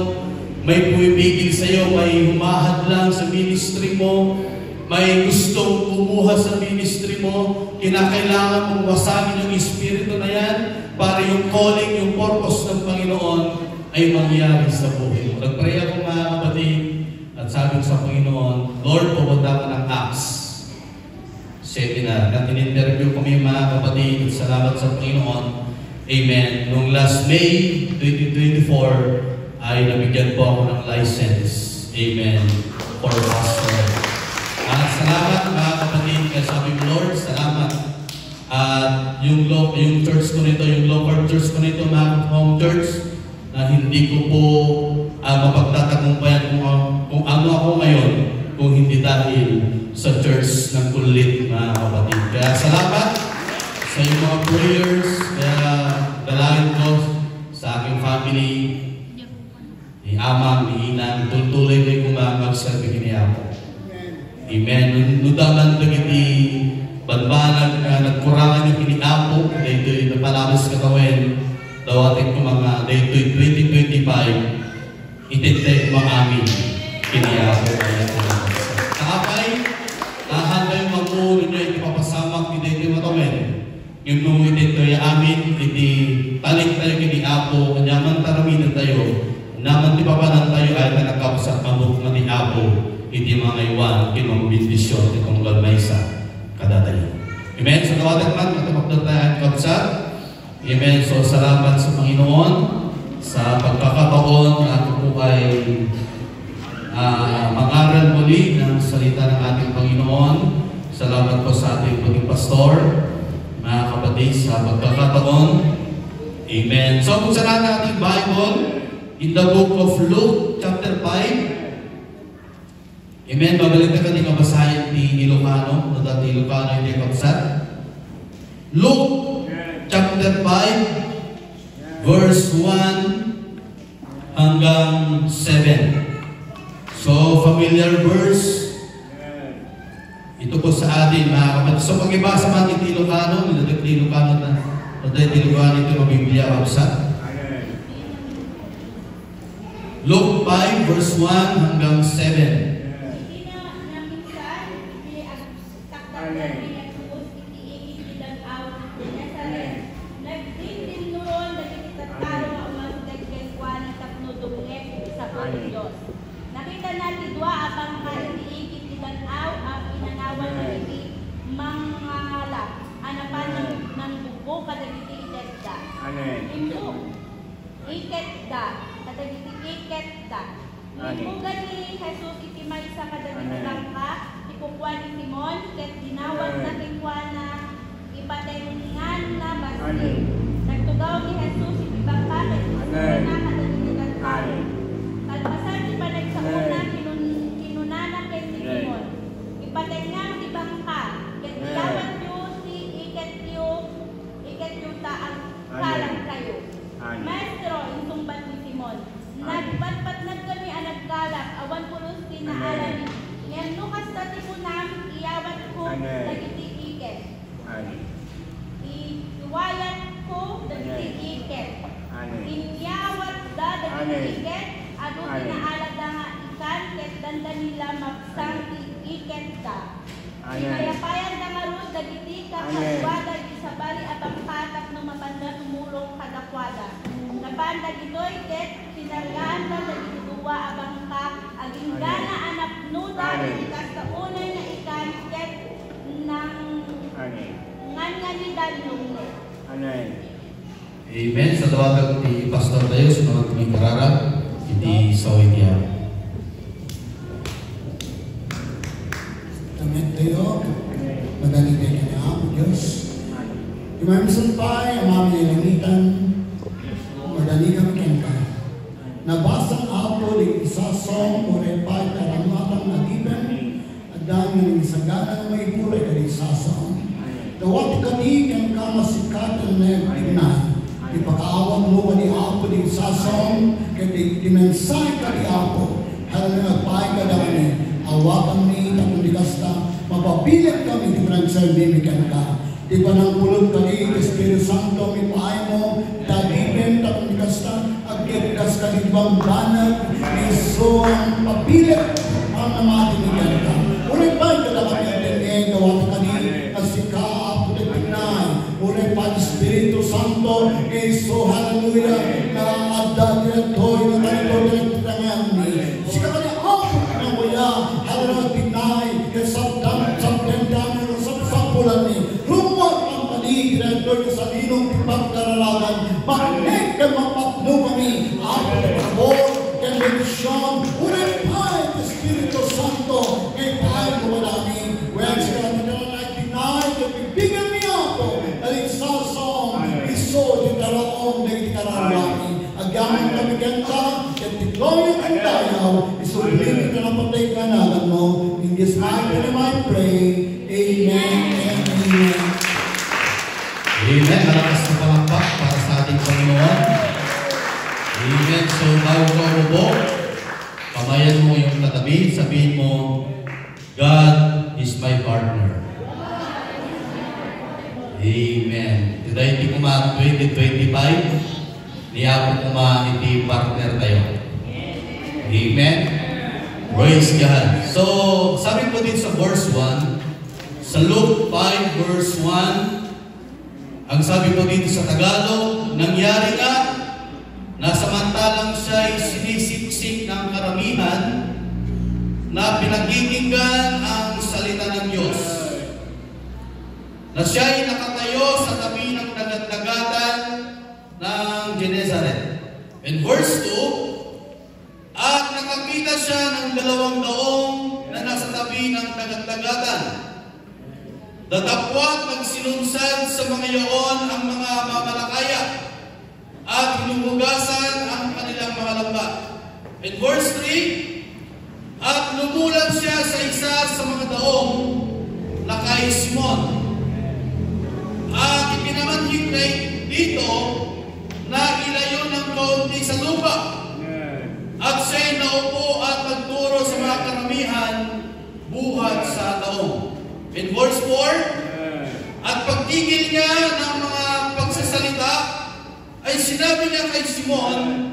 may pumipigil sa iyo, may humahad lang sa ministry mo, may gustong kumuha sa ministry mo, kinakailangan mong wasagin yung espiritu na yan para yung calling, yung purpose ng Panginoon ay mangyari sa buhay mo. Nagpray ako mga kapatid at sabi ko sa Panginoon, Lord, pupunta ka ng Acts seminar. At in-interview kami mga kapatid at salamat sa Panginoon. Amen. Noong last May 2024 ay nabigyan po ako ng license. Amen. For pastor. At salamat mga kapatid, kaya sabi ko, Lord, salamat. At yung church ko nito, yung local church ko nito, mga home church, na hindi ko po mapagtatagumpayan kung ano ako ngayon, kung hindi dahil sa church ng kulit, mga kapatid. Kaya salamat sa iyong mga prayers, kaya dalangin ko sa aking family, ni Amang, ni Inang, tuloy ko kumangag sa bigyan ako. Amen. Nudaman dagiti banbanag nagkurangan yung kiniapo, dahil napalabas katawin, dawatin ko mga dahil 2025, ititake mo amin kiniapo. Kakapay, kahangay mamuno nyo yung ipapasamak ni dahil matawin. Yung nung ititoy amin, iti talik tayo kiniapo, kanyaman taraminan tayo, naman di papanan tayo ay nakakapsat pamuk na ni Apo, iti mga iwan, kinong bindisyon, itong galmaysa, kadatayo. Amen? So, nawatak man, matapagdal tayo ang kapsat. Amen? So, salamat sa Panginoon sa pagkakataon na ako po ay mangaral muli ng salita ng ating Panginoon. Salamat po sa ating paging pastor, mga kapatid, sa pagkakataon. Amen. So, kung saan natin Bible, in the book of Luke, chapter 5. Amen. Babalik na kanina mabasahin ni Ilocano, na dati Ilocano hindi kapsat. Luke, chapter 5, verse 1 hanggang 7. So, familiar verse. Ito po sa atin, mga kapatid. So, pag-ibasa natin Ilocano, niladag Ilocano na, dati Ilocano ito ng Biblia kapsat. Luke 5, verse 1 hanggang 7. Nakita natin dua abang kainiigit ibanaw ang inanawan ng hindi mangangalap anapan ng buko kadagiti iketda. Imbo iketda kadagiti iketda. Imbo gani Jesus iti maysa kadagiti langka ikukuan ni Simon ket dinawat na kikuana ipatengan na basti. Nagtugaw ni Jesus iti bangka ket na kadagiti langka. Kalpasan di pa nagsakuna kinunana kay Simon. Ipatengang di bangka. Ket diyawat yu si iketyo ta ang kalang kayo. Maestro, insumbat ni Simon. Nagpatpat kami ang nagkalap. Awan pulos tinaalami. Ngayon nukas dati ko nam iyawat ko dagiti iket. Iwayat ko dagiti iket. Inyawat da dagiti iket. Ado pinaalada nga ikan, ket dandan nila magsang iket ka. Inayapayan na nga ron, dagiti ka kaswada, isabali abang patak no mapanda tumulong kadakwada. Napanda gitoy, ket sinargaan ka dagiti duwa abang ka, aging gana anak nuda, ikas sa unay na ikan, ket nang nganganidan nungne. Amen. Sa tawag ni Pastor tayo, sa mga tuming kararap, hindi sawit niya. Damit tayo, madali kayo na ako, Diyos. Imamisan pa ang aming nilamitan, madali kami kanta. Nabasang ako ng isasong o repay karamatang natiban, at dami ng isagalang may kulay ka ng isasong. Dawat kami kang kamasikatan na yung tignan. Ipakaawag mo ka ni Apo ng sasong, kaya dimensay ka ni Apo, halang nagpay ka dami, awakan ni itang unikasta, mapapilit kami di panagsay mimikan ka. Di ba nang pulot ka ni Espiritu Santo, ipaay mo, dagigin itang unikasta, agkirikas ka ni ibang banag, iso ang papilit ang namatinigan ka. Ulit ba ito na kami ang tinigay, gawa ka ni asika, Apo ng Pinay, ulit pa Espiritu Santo, Iso, hallelujah, na adda direktoy, na direktoy, direktangan ni. Sika ka niya, na kuya, hallelujah, Pinay, kasabdan, sabdendan, sabsapulan ni. Rumot ang pali, direktoy, sa linong pagkaralagan, Magnet ka mapapno kami. Ang pagkabor, kay Bendición, unang tayo, Espiritu Santo, kay tayo wala kami. Well, sa kanila na pinay, bibigyan niya ako. Dahil sa song, iso, di taraong, di tarawani. Agamin kami ganda, at titloy ang tayaw, isulimin ka ng patay kanalan mo. In this mighty name I pray. Amen and amen. Amen. Malakas na palakpak para sa ating Panginoon. Amen. So, bago ka umubo, pamayan mo yung katabi, sabihin mo, God is my partner. Amen. Today, hindi ko 2025, niyapot ko iti partner tayo. Amen. Praise God. So, sabi po din sa verse 1, sa Luke 5 verse 1, ang sabi po dito sa Tagalog, nangyari nga na samantalang siya'y sinisiksik ng karamihan na pinakikinggan ang salita ng Diyos, na siya'y nakatayo sa tabi ng dagat-dagatan ng Genesaret. In verse 2, at nakakita siya ng 2 daong na nasa tabi ng dagat-dagatan. Datapwat nagsinunsad sa mga iyon ang mga mamalakaya at hinuhugasan ang kanilang mga lambat. In verse 3, at lumulan siya sa isa sa mga daong na kay Simon. At ipinamanhid dito na ilayo ng kaunti sa lupa. At siya'y naupo at nagturo sa mga karamihan buhat sa daong. In verse 4, at pagtigil niya ng mga pagsasalita, ay sinabi niya kay Simon,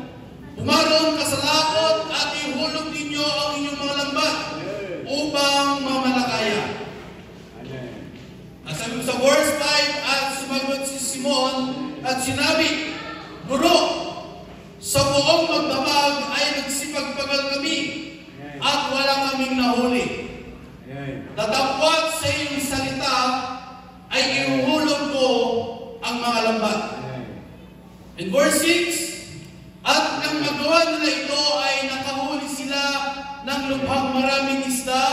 pumaroon ka sa lakot at ihulog ninyo ang inyong mga lambat upang mamalakaya. At sabi sa verse 5, at sumagot si Simon at sinabi, Guro, sa buong magdamag ay nagsipagpagal kami at wala kaming nahuli. Datapwat sa iyong salita ay ihuhulog ko ang mga lambat. In verse 6, at nang magawa nila ito ay nakahuli sila ng lubhang maraming isda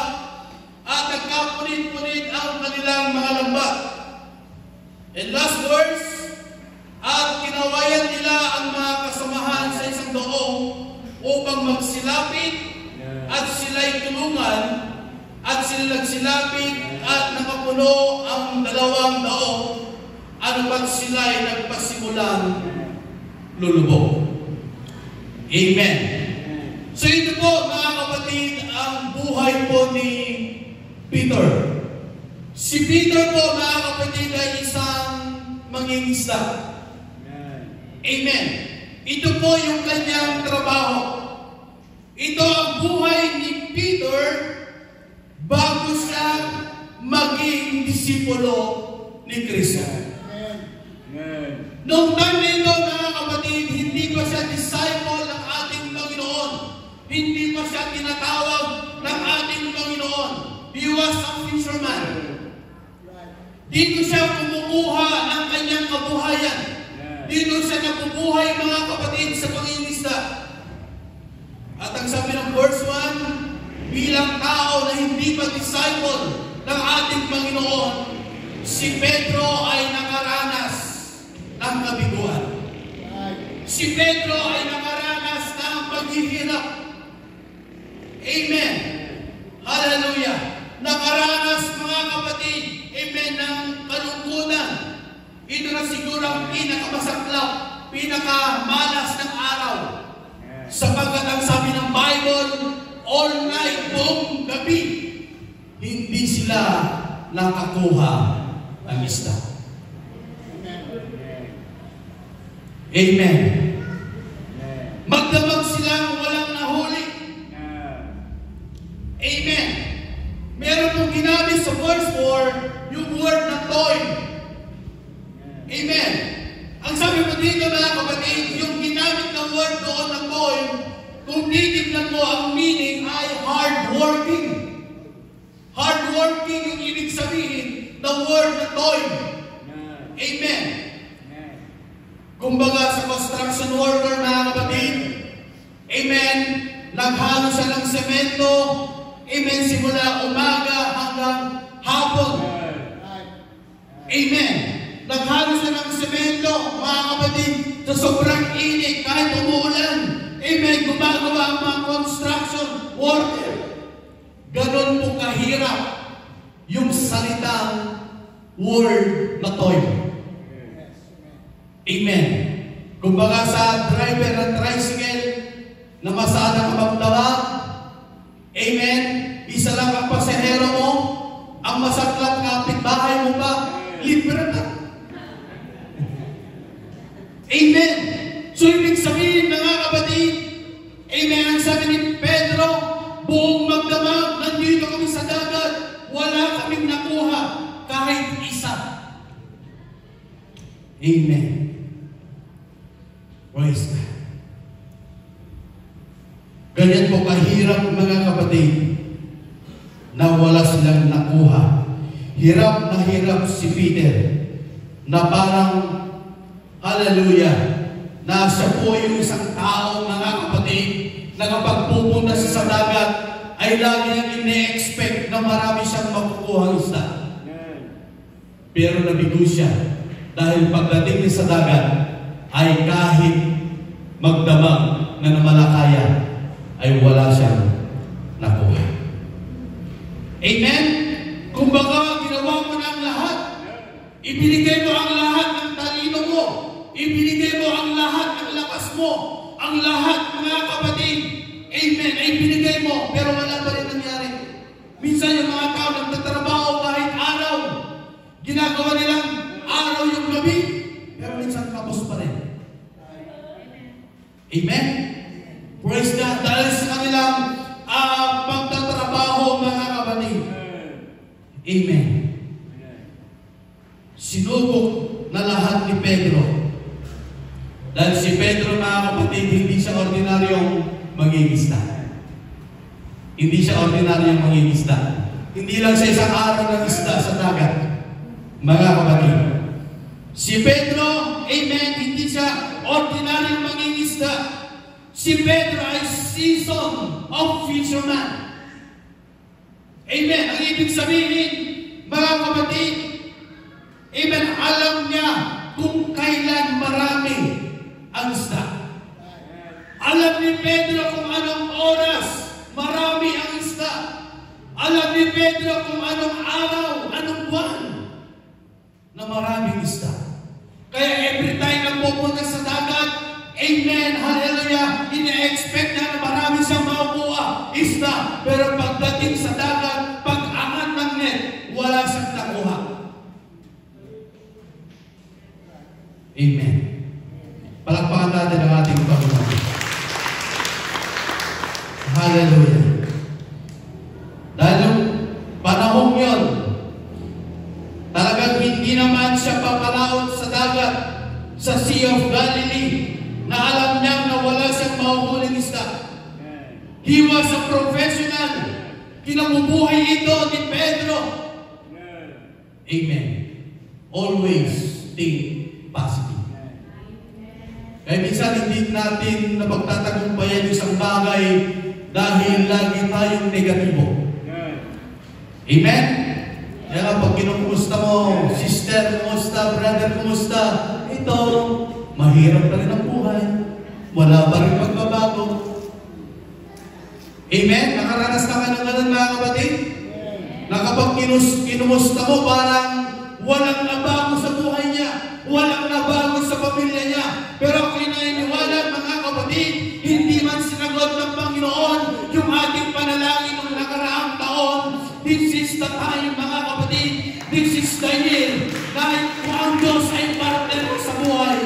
at nagkapunit-punit ang kanilang mga lambat. In last verse, at kinawayan nila ang mga kasamahan sa isang daong upang magsilapit at sila'y tulungan at sila nagsilapit at nakapuno ang 2 daong ano ba't sila'y nagpasimulang lulubog. Amen. So ito po mga kapatid ang buhay po ni Peter. Si Peter po mga kapatid ay isang mangingisda. Amen. Ito po yung kanyang trabaho. Ito ang buhay ni Peter bago siya maging disipulo ni Kristo. Noong time na ito, mga kapatid, hindi pa siya disciple ng ating Panginoon. Hindi pa siya tinatawag ng ating Panginoon. He was a fisherman. Dito siya kumukuha ng kanyang kabuhayan. Dito siya nabubuhay, mga kapatid, sa pangingisda. At ang sabi ng verse 1, bilang tao na hindi pa disciple ng ating Panginoon, si Pedro ay nakaranas ng kabiguan. Si Pedro ay nakaranas ng paghihirap. Amen. Hallelujah. Nakaranas, mga kapatid, amen, ng kalungkutan. Ito na siguro ang pinakamasaklap, pinakamalas ng araw. Sapagkat ang sabi ng Bible, all night, buong gabi, hindi sila nakakuha ng isda. Amen. Magdamag silang walang nahuli. Amen. Meron pong ginamit sa verse 4, yung word na toil. Amen. Ang sabi po dito, mga kapatid, yung ginamit ng word doon na toil, kung titignan mo ang meaning ay hard-working. Hard-working yung ibig sabihin ng word na toil. Amen. Kumbaga sa construction worker, mga kapatid, amen, naghalo siya ng semento, amen, simula umaga hanggang hapon. Amen. Naghalo siya ng semento, mga kapatid, sa sobrang init, kahit umuulan. Amen. Gumagawa ang mga construction worker. Ganon po kahirap yung salitang word na toil. Amen. Kumbaga sa driver ng tricycle na masada ka magdawag, amen, isa lang ang pasahero mo, ang masaklat kapitbahay mo pa, libre ka. Amen. So ibig sabihin, mga kapatid, amen, ang sabi ni Pedro, buong magdamag, nandito kami sa dagat, wala kaming nakuha kahit isa. Amen. Praise God. Ganyan po kahirap, mga kapatid, na wala silang nakuha. Hirap na hirap si Peter, na parang, hallelujah, na siya po yung isang tao, mga kapatid, na kapag pupunta siya sa dagat, ay lagi niyang ine-expect na marami siyang makukuha isda. Pero nabigo siya, dahil pagdating niya sa dagat, ay kahit magdamag na namalakaya, ay wala siyang nakuha. Amen? Kumbaga, ginawa mo na ang lahat. Ibinigay mo ang lahat ng talino mo. Ibinigay mo ang lahat ng lakas mo. Ang lahat, mga kapatid. Amen. Ay binigay mo, pero wala pa rin nangyari. Minsan yung mga tao nagtatrabaho kahit araw. Ginagawa nilang araw yung gabi, pero minsan kapos pa rin. Amen? Praise God. Dahil sa kanilang pagtatrabaho, mga kapatid. Amen. Sinubok na lahat ni Pedro. Dahil si Pedro, mga kapatid, hindi siya ordinaryong mangingisda. Hindi siya ordinaryong mangingisda. Hindi lang siya isang araw ng isda sa dagat. Mga kapatid. Si Pedro, amen, hindi siya ordinaryong mangingisda. Si Pedro ay season of fisherman. Amen. Ang ibig sabihin, mga kapatid, amen, alam niya kung kailan marami ang isda. Alam ni Pedro kung anong oras marami ang isda. Alam ni Pedro kung anong araw, anong buwan na maraming isda. Kaya every time na pupunta sa dagat, amen, hallelujah, ina-expect na marami siyang makukuha isda. Pero pagdating sa dagat, pag-angat ng net, wala siyang nakuha. Amen. Palakpakan natin ang ating Panginoon. Hallelujah. Dahil nung panahon yun, talagang hindi naman siya papalaot sa dagat, sa Sea of Galilee, na alam niya na wala siyang mahuhuling isda. He was a professional. Kinabubuhay ito ni Pedro. Amen. Always think positive. Kaya minsan hindi natin napagtatagumpayan isang bagay dahil lagi tayong negatibo. Amen? Kaya nga pag kinukumusta mo, sister, kumusta, brother, kumusta, ito, mahirap pa rin ang buhay. Wala pa rin pagbabago. Amen? Nakaranas na ka ng ganun, mga kapatid? Na kapag kinumusta mo, parang walang nabago sa buhay niya. Walang nabago sa pamilya niya. Pero ako naniniwala, mga kapatid, hindi man sinagot ng Panginoon yung ating panalangin ng nakaraang taon. This is the time, mga kapatid. This is the year. Dahil kung ang Diyos ay partner mo sa buhay,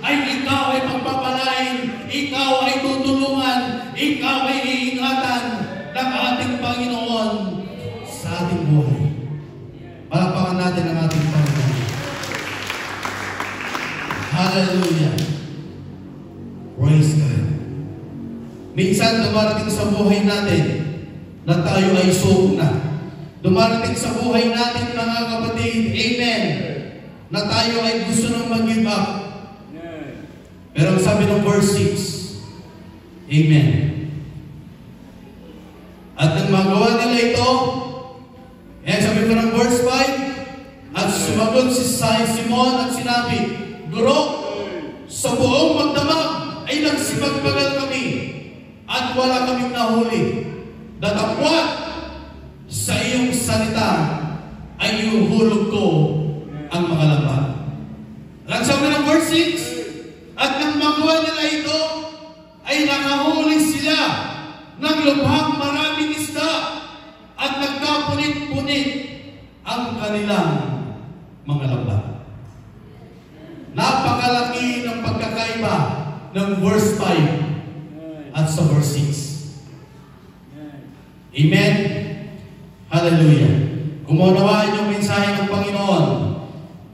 ay ikaw ay pagpapalain, ikaw ay tutulungan, ikaw ay iingatan ng ating Panginoon sa ating buhay. Palakpakan natin ang ating Panginoon. Hallelujah. Praise God. Minsan dumarating sa buhay natin na tayo ay sook na. Dumarating sa buhay natin, mga kapatid, amen, na tayo ay gusto nang mag-give up. Pero ang sabi ng verse 6, Amen. At nang magawa nila ito, sabi ko ng verse 5, at sumagot si Simon at sinabi, Guro, sa buong magdamag ay nagsipagpagal kami at wala kaming nahuli. Datapwat sa iyong salita ay ihuhulog ko ang mga lambat. At sabi ng verse 6, at nang magawa nila ito, ay nakahuli sila ng lubhang maraming isda at nagkapunit-punit ang kanilang mga lambat. Napakalaki ng pagkakaiba ng verse 5 at sa verse 6. Amen? Hallelujah. Kung maunawaan yung mensahe ng Panginoon,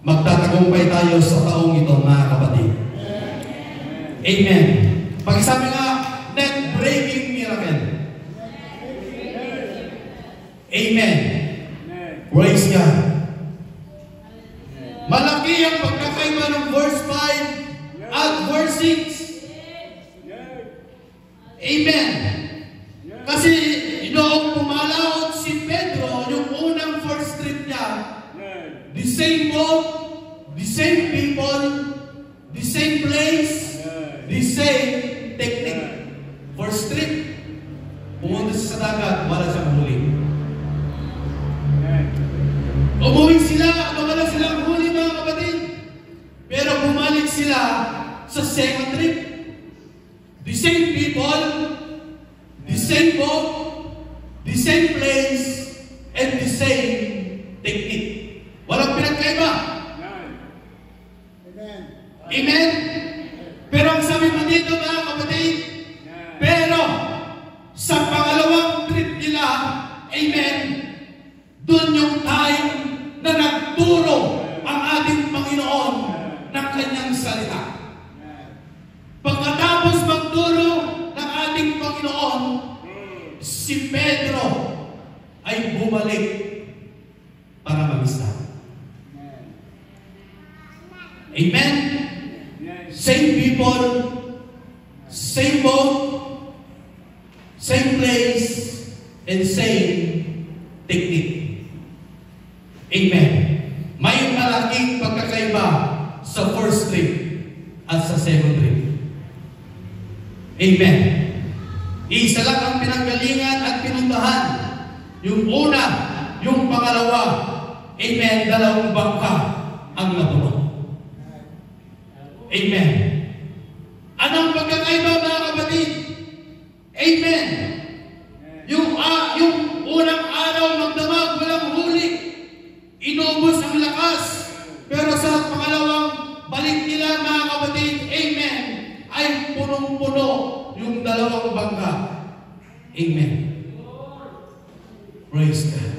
magtatagumpay tayo sa taong ito, mga kapatid. Amen. Pag-isabi nga, net-breaking miracle. Amen. Praise God. Malaki ang pagkakaiba ng verse 5 at verse 6. Amen. Kasi noong pumalaot si Pedro, yung unang first trip niya, the same boat, the same people, the same place, the same technique. First trip, pumunta siya sa dagat, wala siyang huli. Umuwi sila, wala silang huli, mga kapatid. Pero bumalik sila sa second trip. The same people, the same boat, the same place, and the same technique. Walang pinagkaiba. Amen. Amen? Pero ang sabi mo dito, mga kapatid, pero sa pangalawang trip nila, amen, doon yung time na nagturo ang ating Panginoon ng kanyang salita. Pagkatapos magturo ng ating Panginoon, si Pedro ay bumalik para mag-isla. Amen? Same people, same boat, same place, and same technique. Amen. May malaking pagkakaiba sa first trip at sa second trip. Amen. Isa lang ang pinanggalingan at pinuntahan. Yung una, yung pangalawa. Amen. Dalawang bangka ang napuno. Amen. Anong pagkakaiba, mga kapatid? Amen. Yung unang araw magdamag, walang huli. Inubos ang lakas. Pero sa pangalawang balik nila, mga kapatid, amen, ay punong-puno yung dalawang bangka. Amen. Praise God.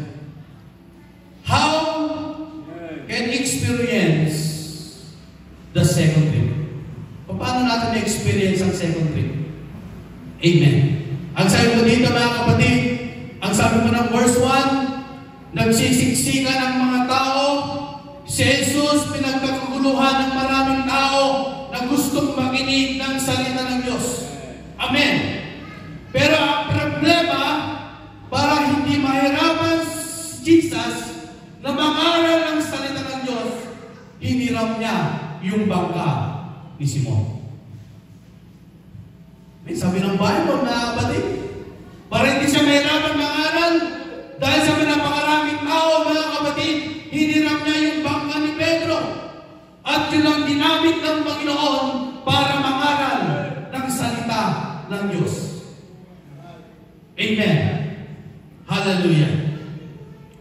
How can experience the second trip? Paano natin na-experience ang second trip? Amen. Ang sabi mo dito, mga kapatid, ang sabi mo ng verse 1, nagsisiksikan ang mga tao, si Jesus pinagkakaguluhan ng maraming tao na gustong makinig ng salita ng Diyos. Amen. Pero ang problema, para hindi mahirapan si Jesus na mangaral ng salita ng Diyos, hiniram niya yung bangka ni Simon. May sabi ng Bible, na kapatid, para hindi siya mahirapan mangaral, dahil sa napakaraming tao, mga kapatid, hiniram niya yung bangka ni Pedro. At yun ang ginamit ng Panginoon para mangaral ng salita ng Diyos. Amen. Hallelujah.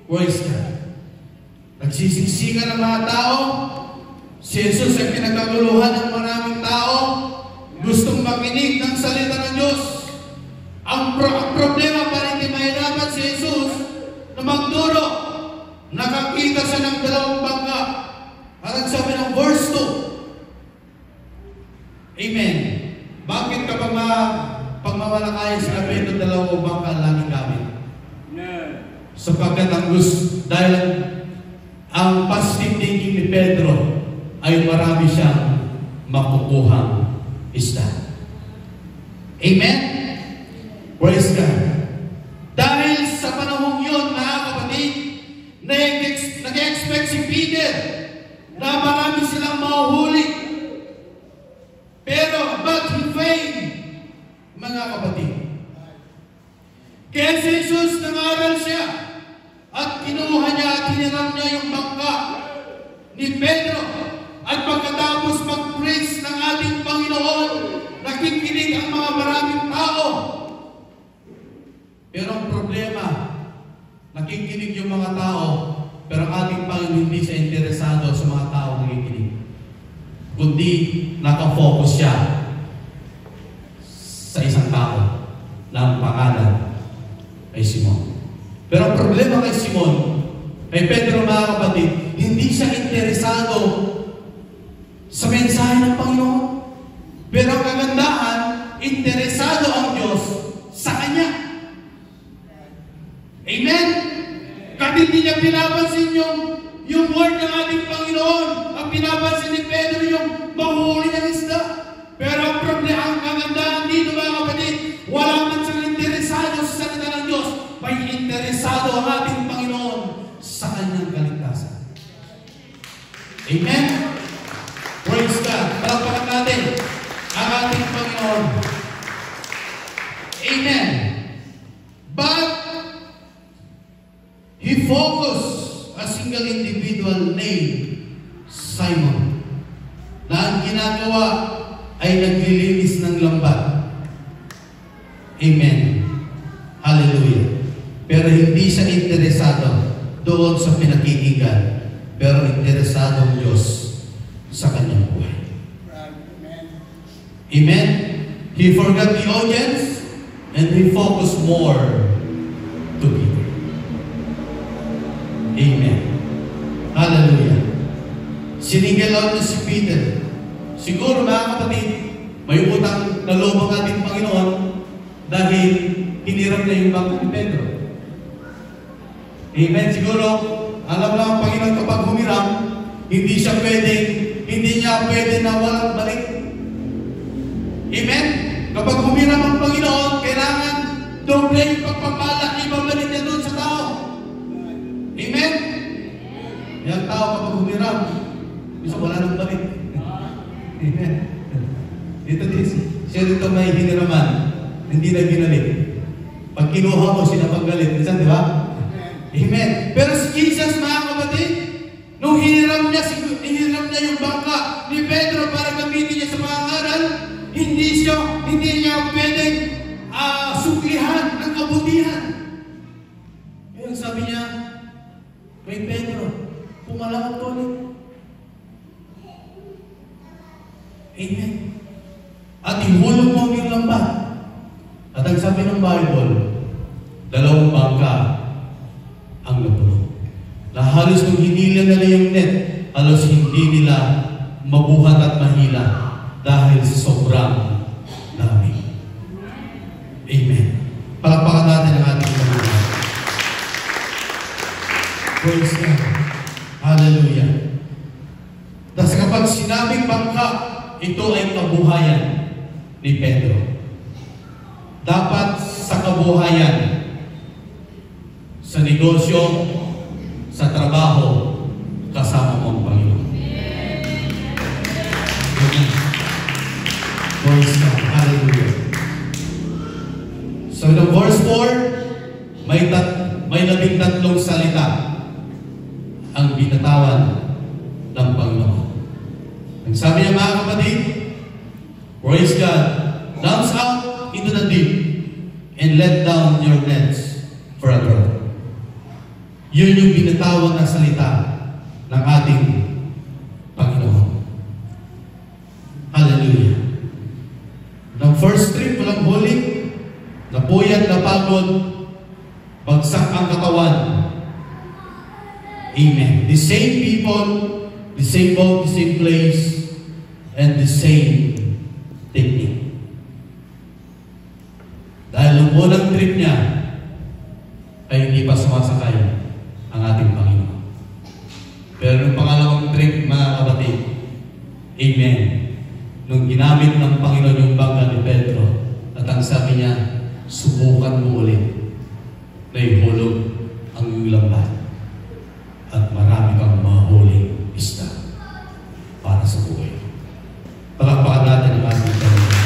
Praise God. Nagsisiksikan ng mga tao. Si Jesus ay pinagkaguluhan ng maraming tao. Gustong makinig ng salita ng Diyos. Ang problema para hindi mahirapan si Jesus na magturo. Nakakita siya ng dalawang bangka. At sabi ng verse 2. Amen. Bakit kapag pagmamalakaya sinabi ito dalawang bangka lagi gamit? Sapagkat ang gusto, dahil ang positive thinking ni Pedro ay marami siyang makukuhang isda. Amen? Praise God. Dahil sa panahong yun, mga kapatid, nag-expect si Peter na marami silang mahuhuli. Pero, but he failed, mga kapatid. Kaya si Jesus nangaral siya at kinuha niya at hiniram niya yung bangka ni Pedro. At pagkatapos mag-praise ng ating Panginoon, nakikinig ang mga maraming tao. Pero ang problema, nakikinig yung mga tao, pero ang ating Panginoon hindi siya interesado sa mga tao nakikinig. Kundi nakafocus siya sa isang tao na ang pangalan ay Simon. Pero ang problema kay Simon, kay Pedro, mga kapatid, hindi siya interesado sa mensahe ng Panginoon. Pero ang kagandahan, interesado ang Diyos sa Kanya. Amen? Kahit hindi niya pinapansin yung word ng ating Panginoon, ang pinapansin ni Pedro yung mahuli ng isda. Pero ang problema, ang kagandahan dito, mga kapatid, wala man siyang interesado sa salita ng Diyos, may interesado ang ating Panginoon sa Kanyang kaligtasan. Amen? Praise God. Palakpakan natin ang ating Panginoon. Amen. But he focused a single individual named Simon na ang ginagawa ay naglilinis ng lambat. Amen. Hallelujah. Pero hindi siya interesado doon sa pinakikinggan, pero interesado ang Diyos sa kanyang buhay. Amen? He forgot the audience and he focused more to Peter. Amen. Hallelujah. Siningil out na si Peter. Siguro, mga kapatid, may utang na loob ang ating Panginoon dahil hiniram na yung bangko ni Pedro. Amen. Siguro, alam lang ang Panginoon kapag humiram, hindi niya pwede na walang balik. Amen? Kapag humiram ang Panginoon, kailangan doble yung pagpapala, ibabalik niya doon sa tao. Amen? Yung tao kapag humiram, bisa wala nang balik. Amen? Dito siya dito may hiniraman, hindi na binalik. Pag kinuha mo, sinapagalit. Minsan, di ba? Amen? Pero si Jesus, mga kapatid, nung hiniram niya yung bangka ni Pedro para gamitin niya sa pangaral, hindi niya pwedeng suklihan ng kabutihan. Kaya sabi niya, kay Pedro, pumalakad ko ulit. Amen. At ihulog mo yung lambat. At ang sabi ng Bible, 2 bangka ang napuno. Na halos kung hinila nila yung net, halos hindi nila mabuhat at mahila dahil sobrang dami. Amen. Palakpakan natin ang ating Panginoon. Praise God. Hallelujah. Tapos kapag sinabing bangka, ito ay kabuhayan ni Pedro. Dapat sa kabuhayan, sa negosyo, sa trabaho, kasama mo ang Panginoon. Amen. Praise God. Hallelujah. So in verse 4, may 13 salita ang binatawan ng Panginoon. Ang sabi niya, mga kapatid, praise God, launch out into the deep and let down your nets for a draught. Yun yung binatawan na salita ng ating Panginoon. Hallelujah. Ng first trip, walang huli, napuyat, napagod, bagsak ang katawan. Amen. The same people, the same boat, the same place, and the same technique. Dahil nung unang trip niya, ay hindi pa sumasakay ang ating Panginoon. Pero nung pangalawang trip, mga kapatid, amen, nung ginamit ng Panginoon yung bangka ni Pedro, at ang sabi niya, subukan mo ulit na ihulog ang iyong lambat at marami kang mahuling isda para sa buhay. Palakpakan natin ang ating Panginoon.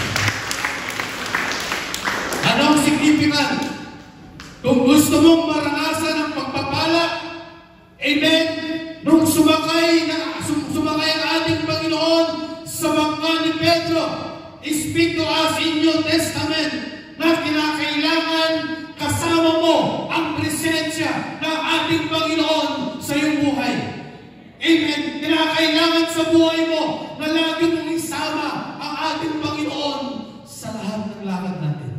Anong significant? Kung gusto mong maranasan ang pagpapala, amen, nung sumakay ang ating Panginoon sa bangka ni Pedro, speak to us in New Testament na kinakailangan kasama mo ang presensya ng ating Panginoon sa iyong buhay. Amen. Kinakailangan sa buhay mo na lagi mong isama ang ating Panginoon sa lahat ng lakad natin.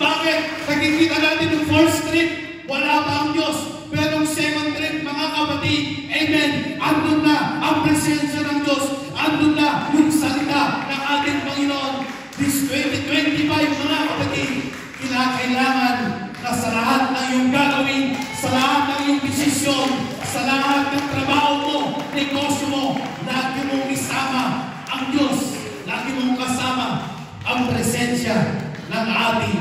Bakit? Nakikita natin yung first trip, wala pa ang Diyos. Pero yung second trip, mga kapatid, amen, andun na ang presensya ng Diyos. Andun na yung salita ng ating Panginoon. This 2025, mga kapatid, kinakailangan na sa lahat ng iyong gagawin, sa lahat ng iyong desisyon, sa lahat ng trabaho mo, negosyo mo, lagi mong isama ang Diyos. Lagi mong kasama ang presensya ng ating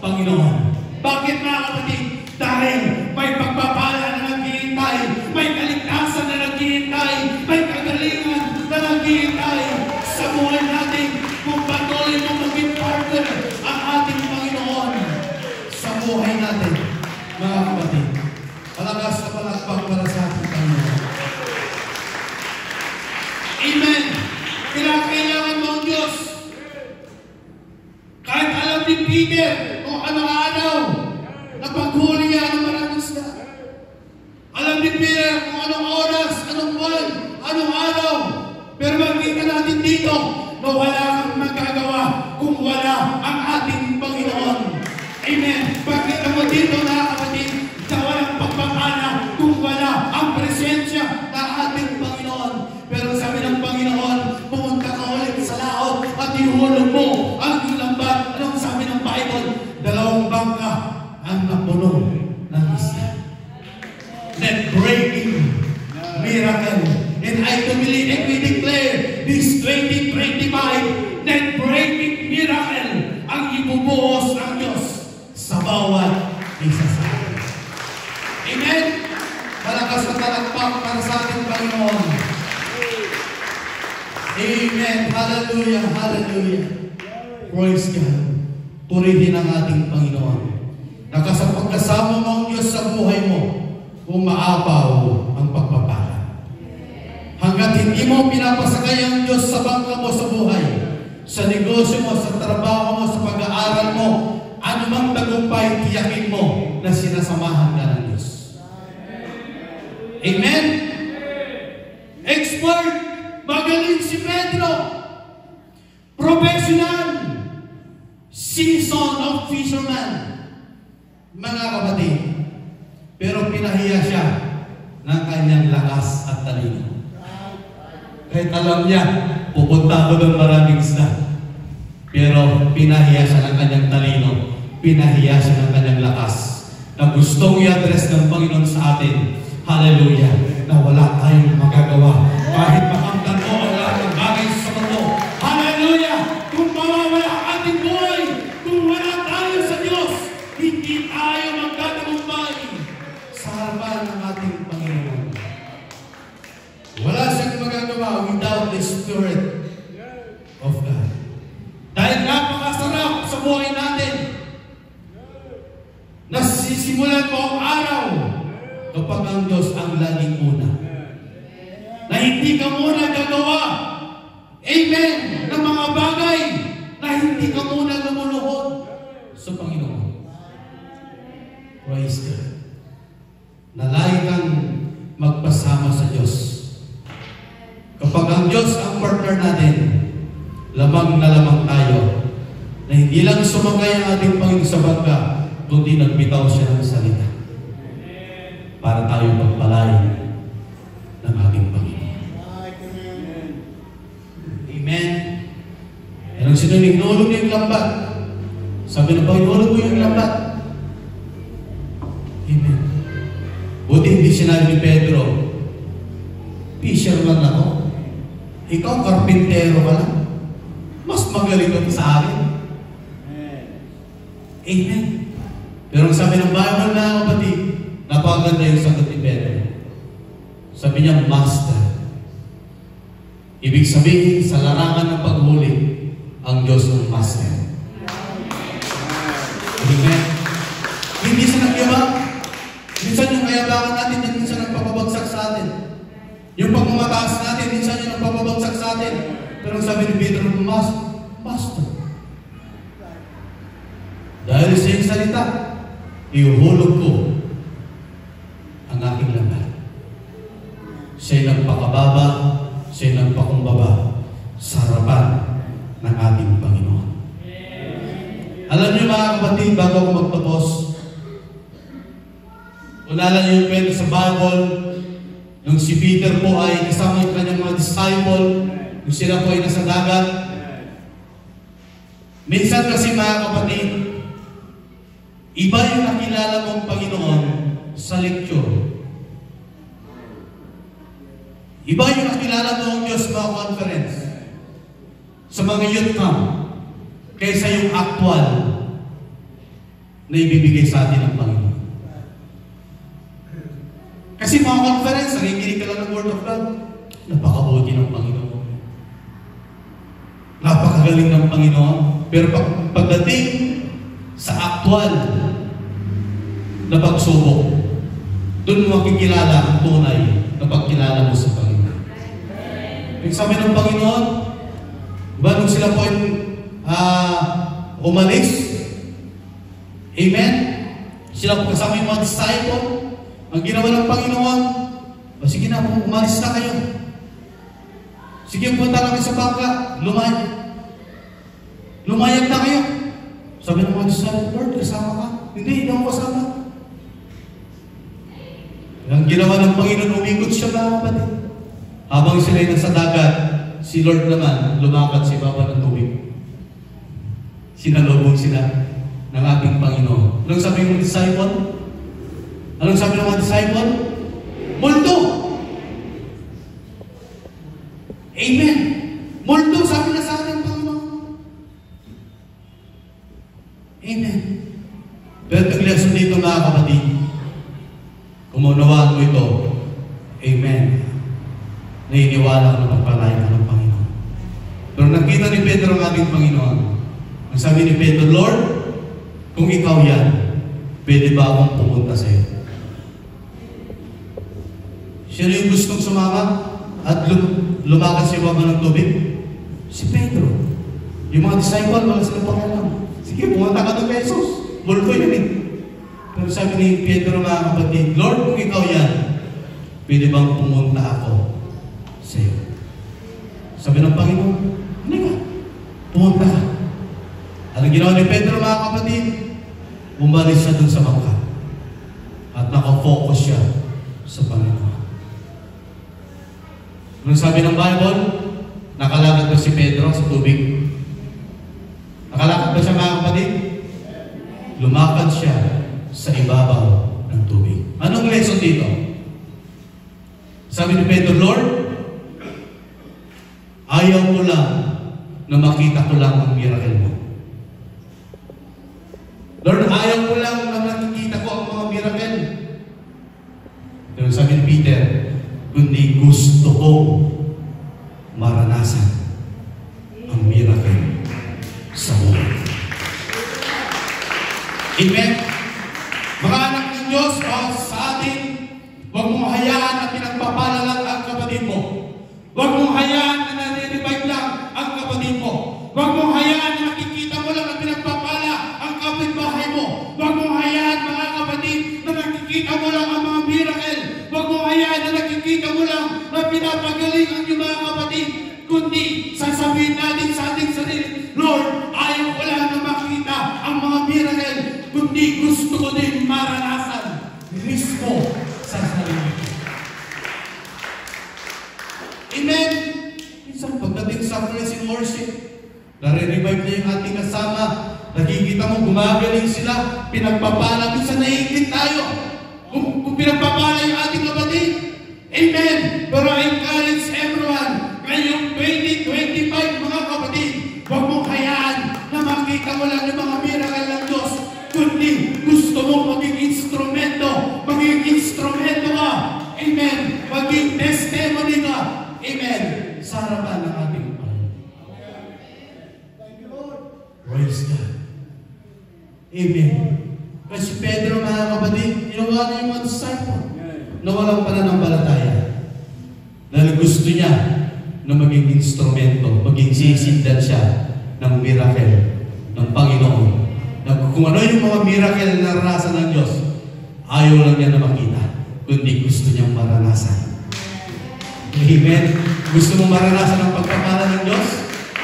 Panginoon. Bakit, mga kapatid? Dahil may pagpapala na naghihintay, may kaligtasan na naghihintay, may kagalingan na naghihintay sa buhay natin kung patuloy mong maging partner ang ating Panginoon sa buhay natin, mga kapatid. Palakas na palakpak para sa ating Panginoon. Amen. Kailangan mo ang Diyos. Kahit alam ni Peter kung anong araw na paghuli niya ng maraming isda. Alam ni Peter kung anong oras, anong buwan, anong araw. Pero makikita natin dito na wala kang magagawa kung wala ang ating Panginoon. Amen. Pagkita mo dito, mga kapatid, na walang pagpapala kung wala ang presensya ng ating Panginoon. Pero sabi ng Panginoon, pumunta ka ulit sa laot at ihulog mo ang iyong lambat. Anong sabi ng Bible? 2 bangka ang napuno ng isda. Net-breaking miracle. And I believe and we declare this 2025 net-breaking miracle ang ibubuhos ng Diyos sa bawat isa sa atin. Amen? Malakas na talakpak para sa ating Panginoon. Amen. Hallelujah. Hallelujah. Praise God. Purihin ang ating Panginoon. Nakasapagkasama mo ang Diyos sa buhay mo, umaapaw ang pagpapala. Hanggat hindi mo pinapasakay ang Diyos sa bangka mo sa buhay, sa negosyo mo, sa trabaho mo, sa pag-aaral mo, anumang tagumpay, tiyakin mo na sinasamahan ka ng Diyos. Amen? Expert, magaling si Pedro, professional, season of fisherman, mga kapatid. Pero pinahiya siya ng kanyang lakas at talino. Kahit alam niya, pupunta ako ng maraming isda. Pero pinahiya siya ng kanyang talino, pinahiya siya ng kanyang lakas, na gustong i-address ng Panginoon sa atin. Hallelujah! Na wala tayong magagawa kahit makamtan mo ang lahat ng bagay sa mundo. Hallelujah! Kung mawawala ang ating buhay, kung wala tayo sa Diyos, hindi tayo magtatagumpay sa harapan ng ating Panginoon. Wala siyang magagawa without the Spirit of God. Dahil napakasarap sa buhay natin, nasisimulan mo ang araw kapag ang Diyos ang laging una. Na hindi ka muna gagawa, amen, ng mga bagay na hindi ka muna lumuluhod sa Panginoon. Praise God. Nalay kang magpasama sa Diyos. Kapag ang Diyos ang partner natin, lamang na lamang tayo na hindi lang sumakay ang ating Panginoon sa bangka, kundi nagbitaw siya ng salita para tayo pagpalain ng ating Panginoon. Amen. Yan ang sinunod, inulog niya yung lambat. Sabi ng Panginoon, inulog mo yung lambat. Amen. Buti hindi sinabi ni Pedro, fisherman ako. ikaw karpintero ka lang. Mas magaling ka sa akin. Amen. Pero ang sabi ng Bible na kapatid, napakaganda yung sagot ni Pedro. Sabi niya, Master. Ibig sabihin, sa larangan ng paghuli, ang Diyos ng Master. Amen. Hindi siya nagyabang. Minsan yung kayabangan natin, minsan nagpapabagsak sa atin. Yung pagmamataas natin, minsan yung nagpapabagsak sa atin. Pero ang sabi ni Pedro, Master. Dahil sa iyong salita, iuhulog ko ang aking laman. Siya'y nagpakababa, siya'y nagpakumbaba sa harapan ng ating Panginoon. Alam niyo mga kapatid, bago ako magtapos, unala niyo yung kwento sa Bible, yung si Peter po ay kasama yung kanyang mga disciple, yung sila po ay nasa dagat. Minsan kasi mga kapatid, iba yung nakilala mong Panginoon sa lecture. Iba yung nakilala mo ang Diyos mga conference, sa mga youth camp, kaysa yung actual na ibibigay sa atin ng Panginoon. Kasi mga conference, nakikinig ka lang ng Word of God, napakabuti ng Panginoon. Napakagaling ng Panginoon. Pero pagdating sa actual na pagsubok, doon mo makikilala ang tunay na pagkilala mo sa Panginoon. Yung sabi ng Panginoon, diba nung sila po ay umalis, amen? Sila po kasama yung mga disciple, ang ginawa ng Panginoon, sige na, umalis na kayo. Sige, punta lang sa bangka, lumayag na kayo. Sabi ng mga disciple, Lord, kasama ka? Hindi ako kasama. Ang ginawa ng Panginoon, umikot siya mga kapatid. Habang sila ay nasa dagat, si Lord naman, lumakad si Baba ng tubig. Sinalubong sila ng ating Panginoon. Anong sabi ng mga disciple? Anong sabi ng mga disciple? Multo! Amen! Multo, sabi na sa ating Panginoon. Amen. Pero paglason dito mga kapatid, umunawaan mo ito. Amen. Nainiwala ka na pagpalain ka ng Panginoon. Pero nakita ni Pedro ang ating Panginoon. Ang sabi ni Pedro, Lord, kung ikaw yan, pwede ba akong pumunta sa iyo? Siya yung gustong sumama at lumakad siya baba ng tubig? Si Pedro. Yung mga disciple, wala silang pakialam. Sige, pumunta ka ng Jesus. Multo yun eh. Pero sabi ni Pedro mga kapatid, Lord, kung ikaw yan, pwede bang pumunta ako sa iyo? Sabi ng Panginoon, hindi ka. Pumunta ka. Anong ginawa ni Pedro mga kapatid? Umalis siya dun sa bangka. At nakafocus siya sa Panginoon. Anong sabi ng Bible? Nakalakad ba si Pedro sa tubig? Nakalakad ba siya mga kapatid? Lumakad siya sa ibabaw ng tubig. Anong lesson dito? Sabi ni Pedro, Lord, ayaw ko lang na makita ko lang ang miracle mo. Lord, ayaw ko lang na nakikita ko ang mga miracle. Pero sabi ni Peter, kundi gusto ko maranasan ang miracle sa buhay. Amen? Mga anak ng Diyos, sa atin, huwag mong hayaan na pinagpapala lang ang kapatid mo. Huwag mong hayaan na nare-revive lang ang kapatid mo. Huwag mong hayaan na nakikita mo lang na pinagpapala ang kapitbahay mo. Huwag mong hayaan mga kapatid na nakikita mo lang ang mga miracle. Huwag mong hayaan na nakikita mo lang na pinapagaling ang iyong mga kapatid. Kundi sasabihin natin sa ating sarili, Lord, ayaw ko lang na makita ang mga miracle, kundi gusto ko din maranasan mismo sa sarili. Amen? Minsan pagdating sa praise and worship, nare-revive na yung ating kasama, nakikita mo, gumagaling sila, pinagpapala, minsan naiingit tayo. Kung pinagpapala yung ating kapatid, amen. Pero I encourage everyone, ngayong pinakawalan yung mga miracle ng Diyos, kundi gusto mong maging instrumento ka. Amen. Maging testimony ka. Amen. Sa harapan ng ating Panginoon. Praise God. Amen. Kasi Pedro, mga kapatid, ginawa niya yung mga disciple na walang pananampalataya. Dahil gusto niya na maging instrumento, maging sisindan siya ng miracle ng Panginoon. Kung ano yung mga miracle na naranasan ng Diyos, ayaw lang niya na makita, kundi gusto niyang maranasan. Amen? Gusto mong maranasan ang pagpapala ng Diyos?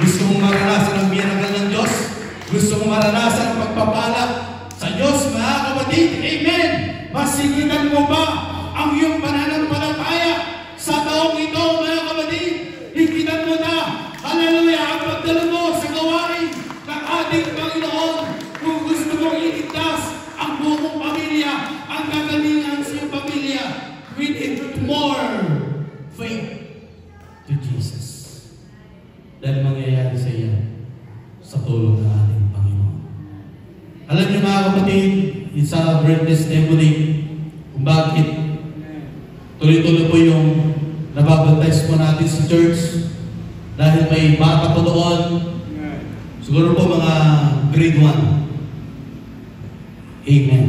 Gusto mong maranasan ang miracle ng Diyos? Gusto mong maranasan ang pagpapala sa Diyos, mga kapatid? Amen! Masigitan mo ba ang iyong pananampalataya sa taong ito, mga kapatid? Higitan mo na, hallelujah, ang pagdalo mo sa gawain ng ating Panginoon. Kung gusto mong iligtas ang buong pamilya, ang kagalingan sa iyong pamilya, we need more faith to Jesus. Dahil mangyayari sa iyo sa tulong ng ating Panginoon. Alam niyo, mga kapatid, it's a great testimony kung bakit tuloy-tuloy po yung nababaptize po natin sa church. Dahil may bata po doon, siguro po mga grade 1. Amen.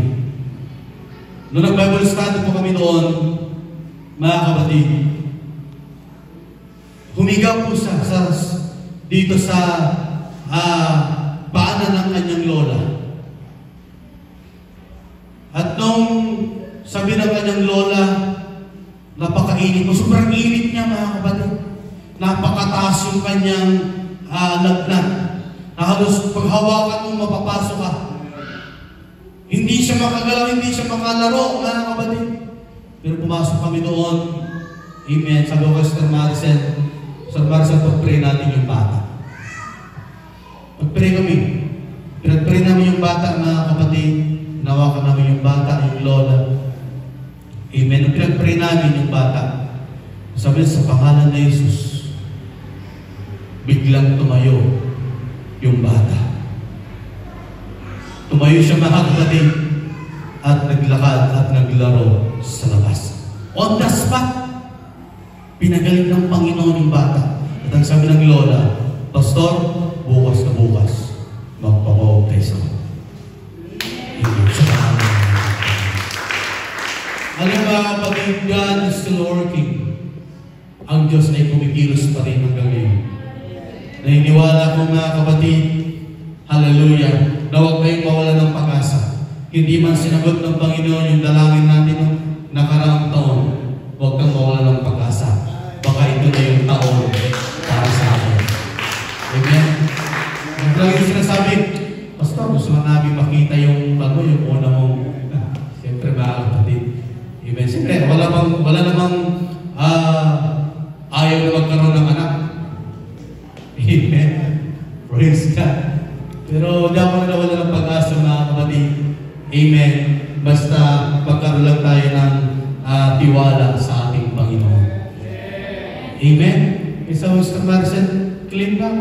Noong nag-Bible study po kami doon, mga kapatid, humigaw po siya dito sa paanan ng kanyang lola. At nung sabi ng kanyang lola, napakainit mo. Sobrang init niya, mga kapatid. Napakataas yung kanyang lagnat. Na halos paghawakan mo, mapapasok ka. Hindi siya makagalaw, hindi siya makalaro, mga kapatid. Pero pumasok kami doon. Amen. Sabi ko, Sir Maricel, pag-pray natin yung bata. Pag-pray kami. Pinag-pray namin yung bata, mga kapatid. Nawakan namin yung bata, yung lola. Amen. Nung pinag-pray namin yung bata, sabi sa pangalan na Jesus, biglang tumayo yung bata. Tumayo siya, mga kapatid, at naglakad at naglaro sa labas. On the spot, pinagaling ng Panginoon yung bata. At ang sabi ng lola, Pastor, bukas na bukas, magpapabaptize ako. Alam, mga kapatid, God is still working. Ang Diyos ay kumikilos pa rin hanggang ngayon. Naniniwala ko, mga kapatid, hallelujah, na huwag kayong mawala ng pag-asa. Hindi man sinagot ng Panginoon yung dalangin natin ng nakaraang taon, huwag kang mawala ng pag-asa. Baka ito na yung taon para sa akin. Amen? Lagi yung sinasabi, Pastor, gusto lang namin makita yung bago, yung una mong, siyempre, mga kapatid. Amen? Siyempre, wala namang ayaw na magkaroon ng anak. Amen? Praise God. Pero di ako nawala ng pag-asa, mga kapatid. Amen. Basta magkaroon lang tayo ng tiwala sa ating Panginoon. Amen. Isa Mr. Maricel, claim lang.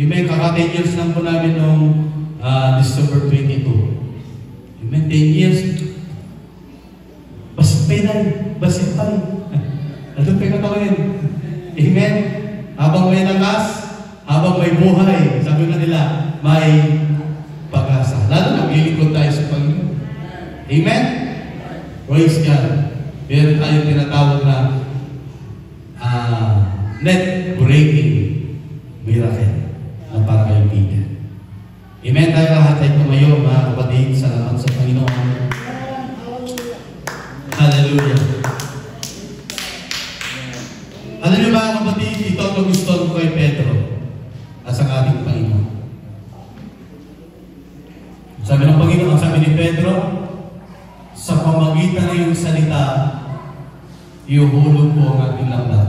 Amen. Kaka-10 years lang po namin noong December 22. Amen. 10 years. Basit pa yun. Basit pa yun. Ano pa yung katawin? Amen. Habang may lakas, habang may buhay, sabi nga nila, may pag-asa. Lalo na, lilingkod tayo sa Panginoon. Amen? Praise God. Meron tayong tinatawag na net-breaking miracle na para kaibigan. Amen? Tayo lahat ay tumayo, mga kapatid, salamat sa Panginoon. Hallelujah. Alam niyo, mga kapatid, ito ang nagustuhan ko kay Pedro at sa ating Panginoon. Sabi ng Panginoon, sabi ni Pedro, sa pamagitan ng iyong salita, iuhulog po ang ating lambat.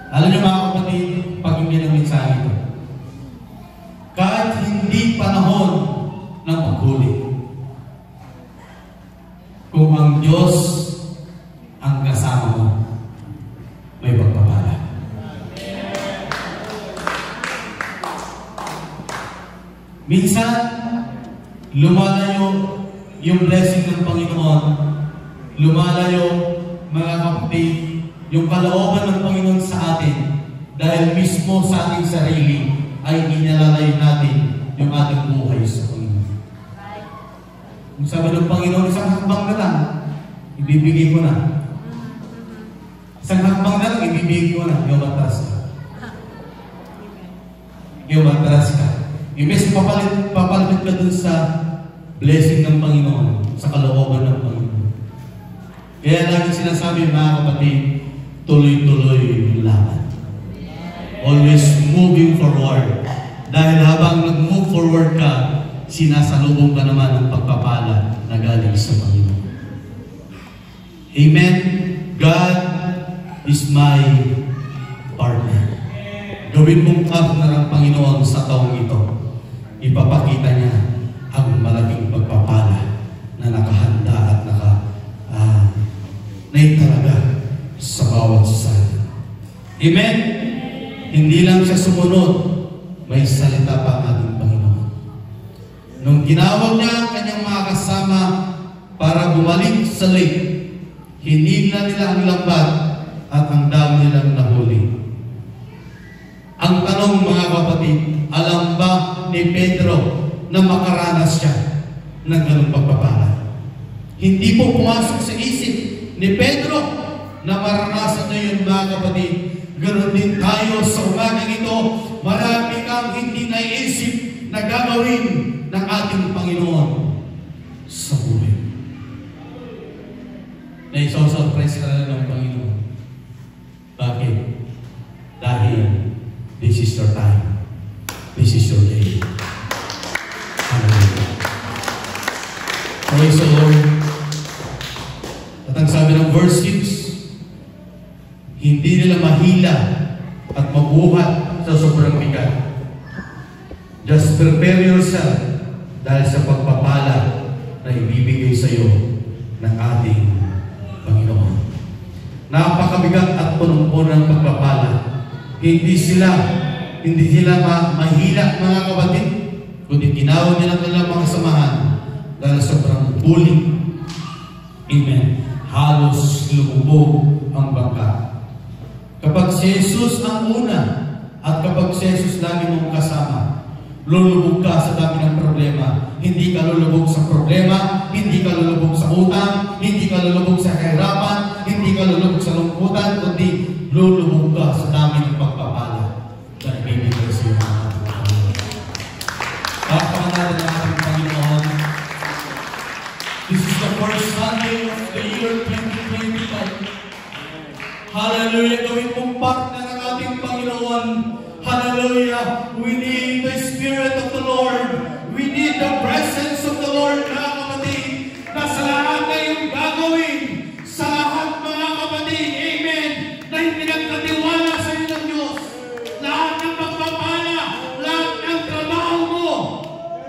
Alam niyo, mga kapatid, pag-ibig ng mensahe ito, kahit hindi panahon ng paghuli, kung ang Diyos ang kasama mo, may pagpapala. Minsan, lumalayo yung blessing ng Panginoon. Lumalayo, mga kapatid, yung kalooban ng Panginoon sa atin dahil mismo sa ating sarili ay inalalayo natin yung ating buhay sa Panginoon. Kung sabi ng Panginoon, isang hakbang na lang, ibibigay ko na. Isang hakbang na lang, ibibigay ko na. Umatras ka. Umatras ka. Imbes papalapit ka dun sa blessing ng Panginoon, sa kalooban ng Panginoon. Kaya lagi sinasabi, mga kapatid, tuloy-tuloy yung laban. Always moving forward. Dahil habang nag-move forward ka, sinasalubong ka naman ng pagpapala na galing sa Panginoon. Amen? God is my partner. Gawin mong partner ng Panginoon sa taong ito. Ipapakita niya ang malaking pagpapala na nakahanda at naitalaga sa bawat isa. Amen? Hindi lang siya sumunod, may salita pa ang ating Panginoon. Nung ginawag niya ang kanyang mga kasama para bumalik sa lake, hindi na nila ang lambat at ang dami nilang nahuli. Ang tanong, mga kapatid, alam ba ni Pedro na makaranas siya ng ganong pagpapala? Hindi po pumasok sa isip ni Pedro na maranasan na yun, mga kapatid. Ganon din tayo sa umagang ito. Marami kang hindi naiisip na gagawin ng ating Panginoon sa buhay. Naisosurprise ka na ng Panginoon. Bakit? Dahil this is your time. This is your day. Hallelujah. Praise the Lord. At ang sabi ng verse 6, hindi nila mahila at mabuhat sa sobrang bigat. Just prepare yourself dahil sa pagpapala na ibibigay sa iyo ng ating Panginoon. Napakabigat at punong-puno ng pagpapala. Hindi sila mahila, mga kapatid, kundi tinawag nila ng mga samahan dahil sobrang bullying. Amen. Halos lumubog ang bangka. Kapag si Jesus ang una at kapag si Jesus lagi mong kasama, lulubog ka sa dami ng problema. Hindi ka lulubog sa problema, hindi ka lulubog sa utang, hindi ka lulubog sa kahirapan, hindi ka lulubog sa lungkutan, kundi lulubog ka sa dami ng pagpapala na ibibigay sa iyo. Bakit natin ang ating Panginoon? This is the first Sunday of the year 2025. Hallelujah! Gawin mong partner ng ating Panginoon. Hallelujah! We need the Spirit of the Lord. We need the presence of the Lord, mga kapatid, na sa lahat na yung gagawin, sa lahat, mga kapatid, amen, na pinagkatiwala sa iyo ng Diyos, lahat ng pagpapala, lahat ng trabaho mo,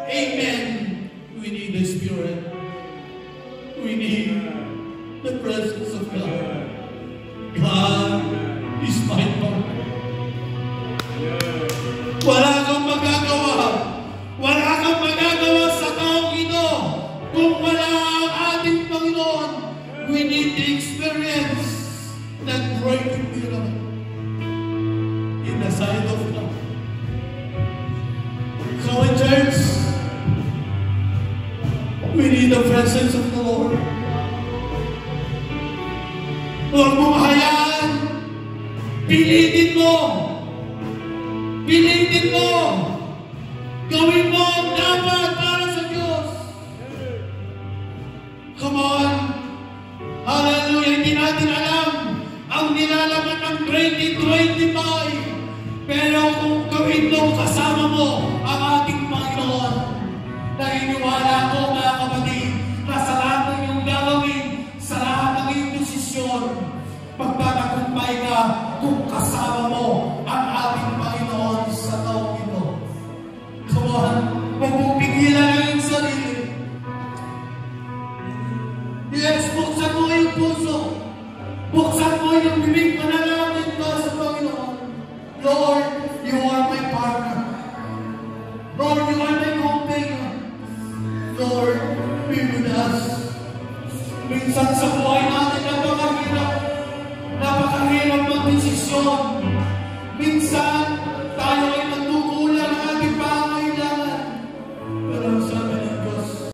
amen. We need the Spirit. We need the presence of God. God is my partner. Wala kang magagawa. Wala kang magagawa sa taong ito kung wala ang ating Panginoon. We need to experience that great miracle in the sight of God. So in church, we need the presence of the Lord. Huwag mong hayaan. Pilitin mo. Pilitin mo. Gawin mo ang dapat para sa Diyos. Come on. Hallelujah. Hindi natin alam ang nilalaman ng 2025. Pero kung gawin mo, kasama mo ang ating Panginoon. Naniniwala ko, mga kapatid, na sa lahat ng iyong gagawin, sa lahat ng iyong desisyon, pagtatagumpay ka kung kasama mo ang ating Panginoon sa taong ito. Come on, huwag mong pigilan ang iyong sarili. Yes, buksan mo yung puso. Buksan mo yung bibig, manalangin ka sa Panginoon. Lord, you are my partner. Lord, you are my posisyon. Minsan,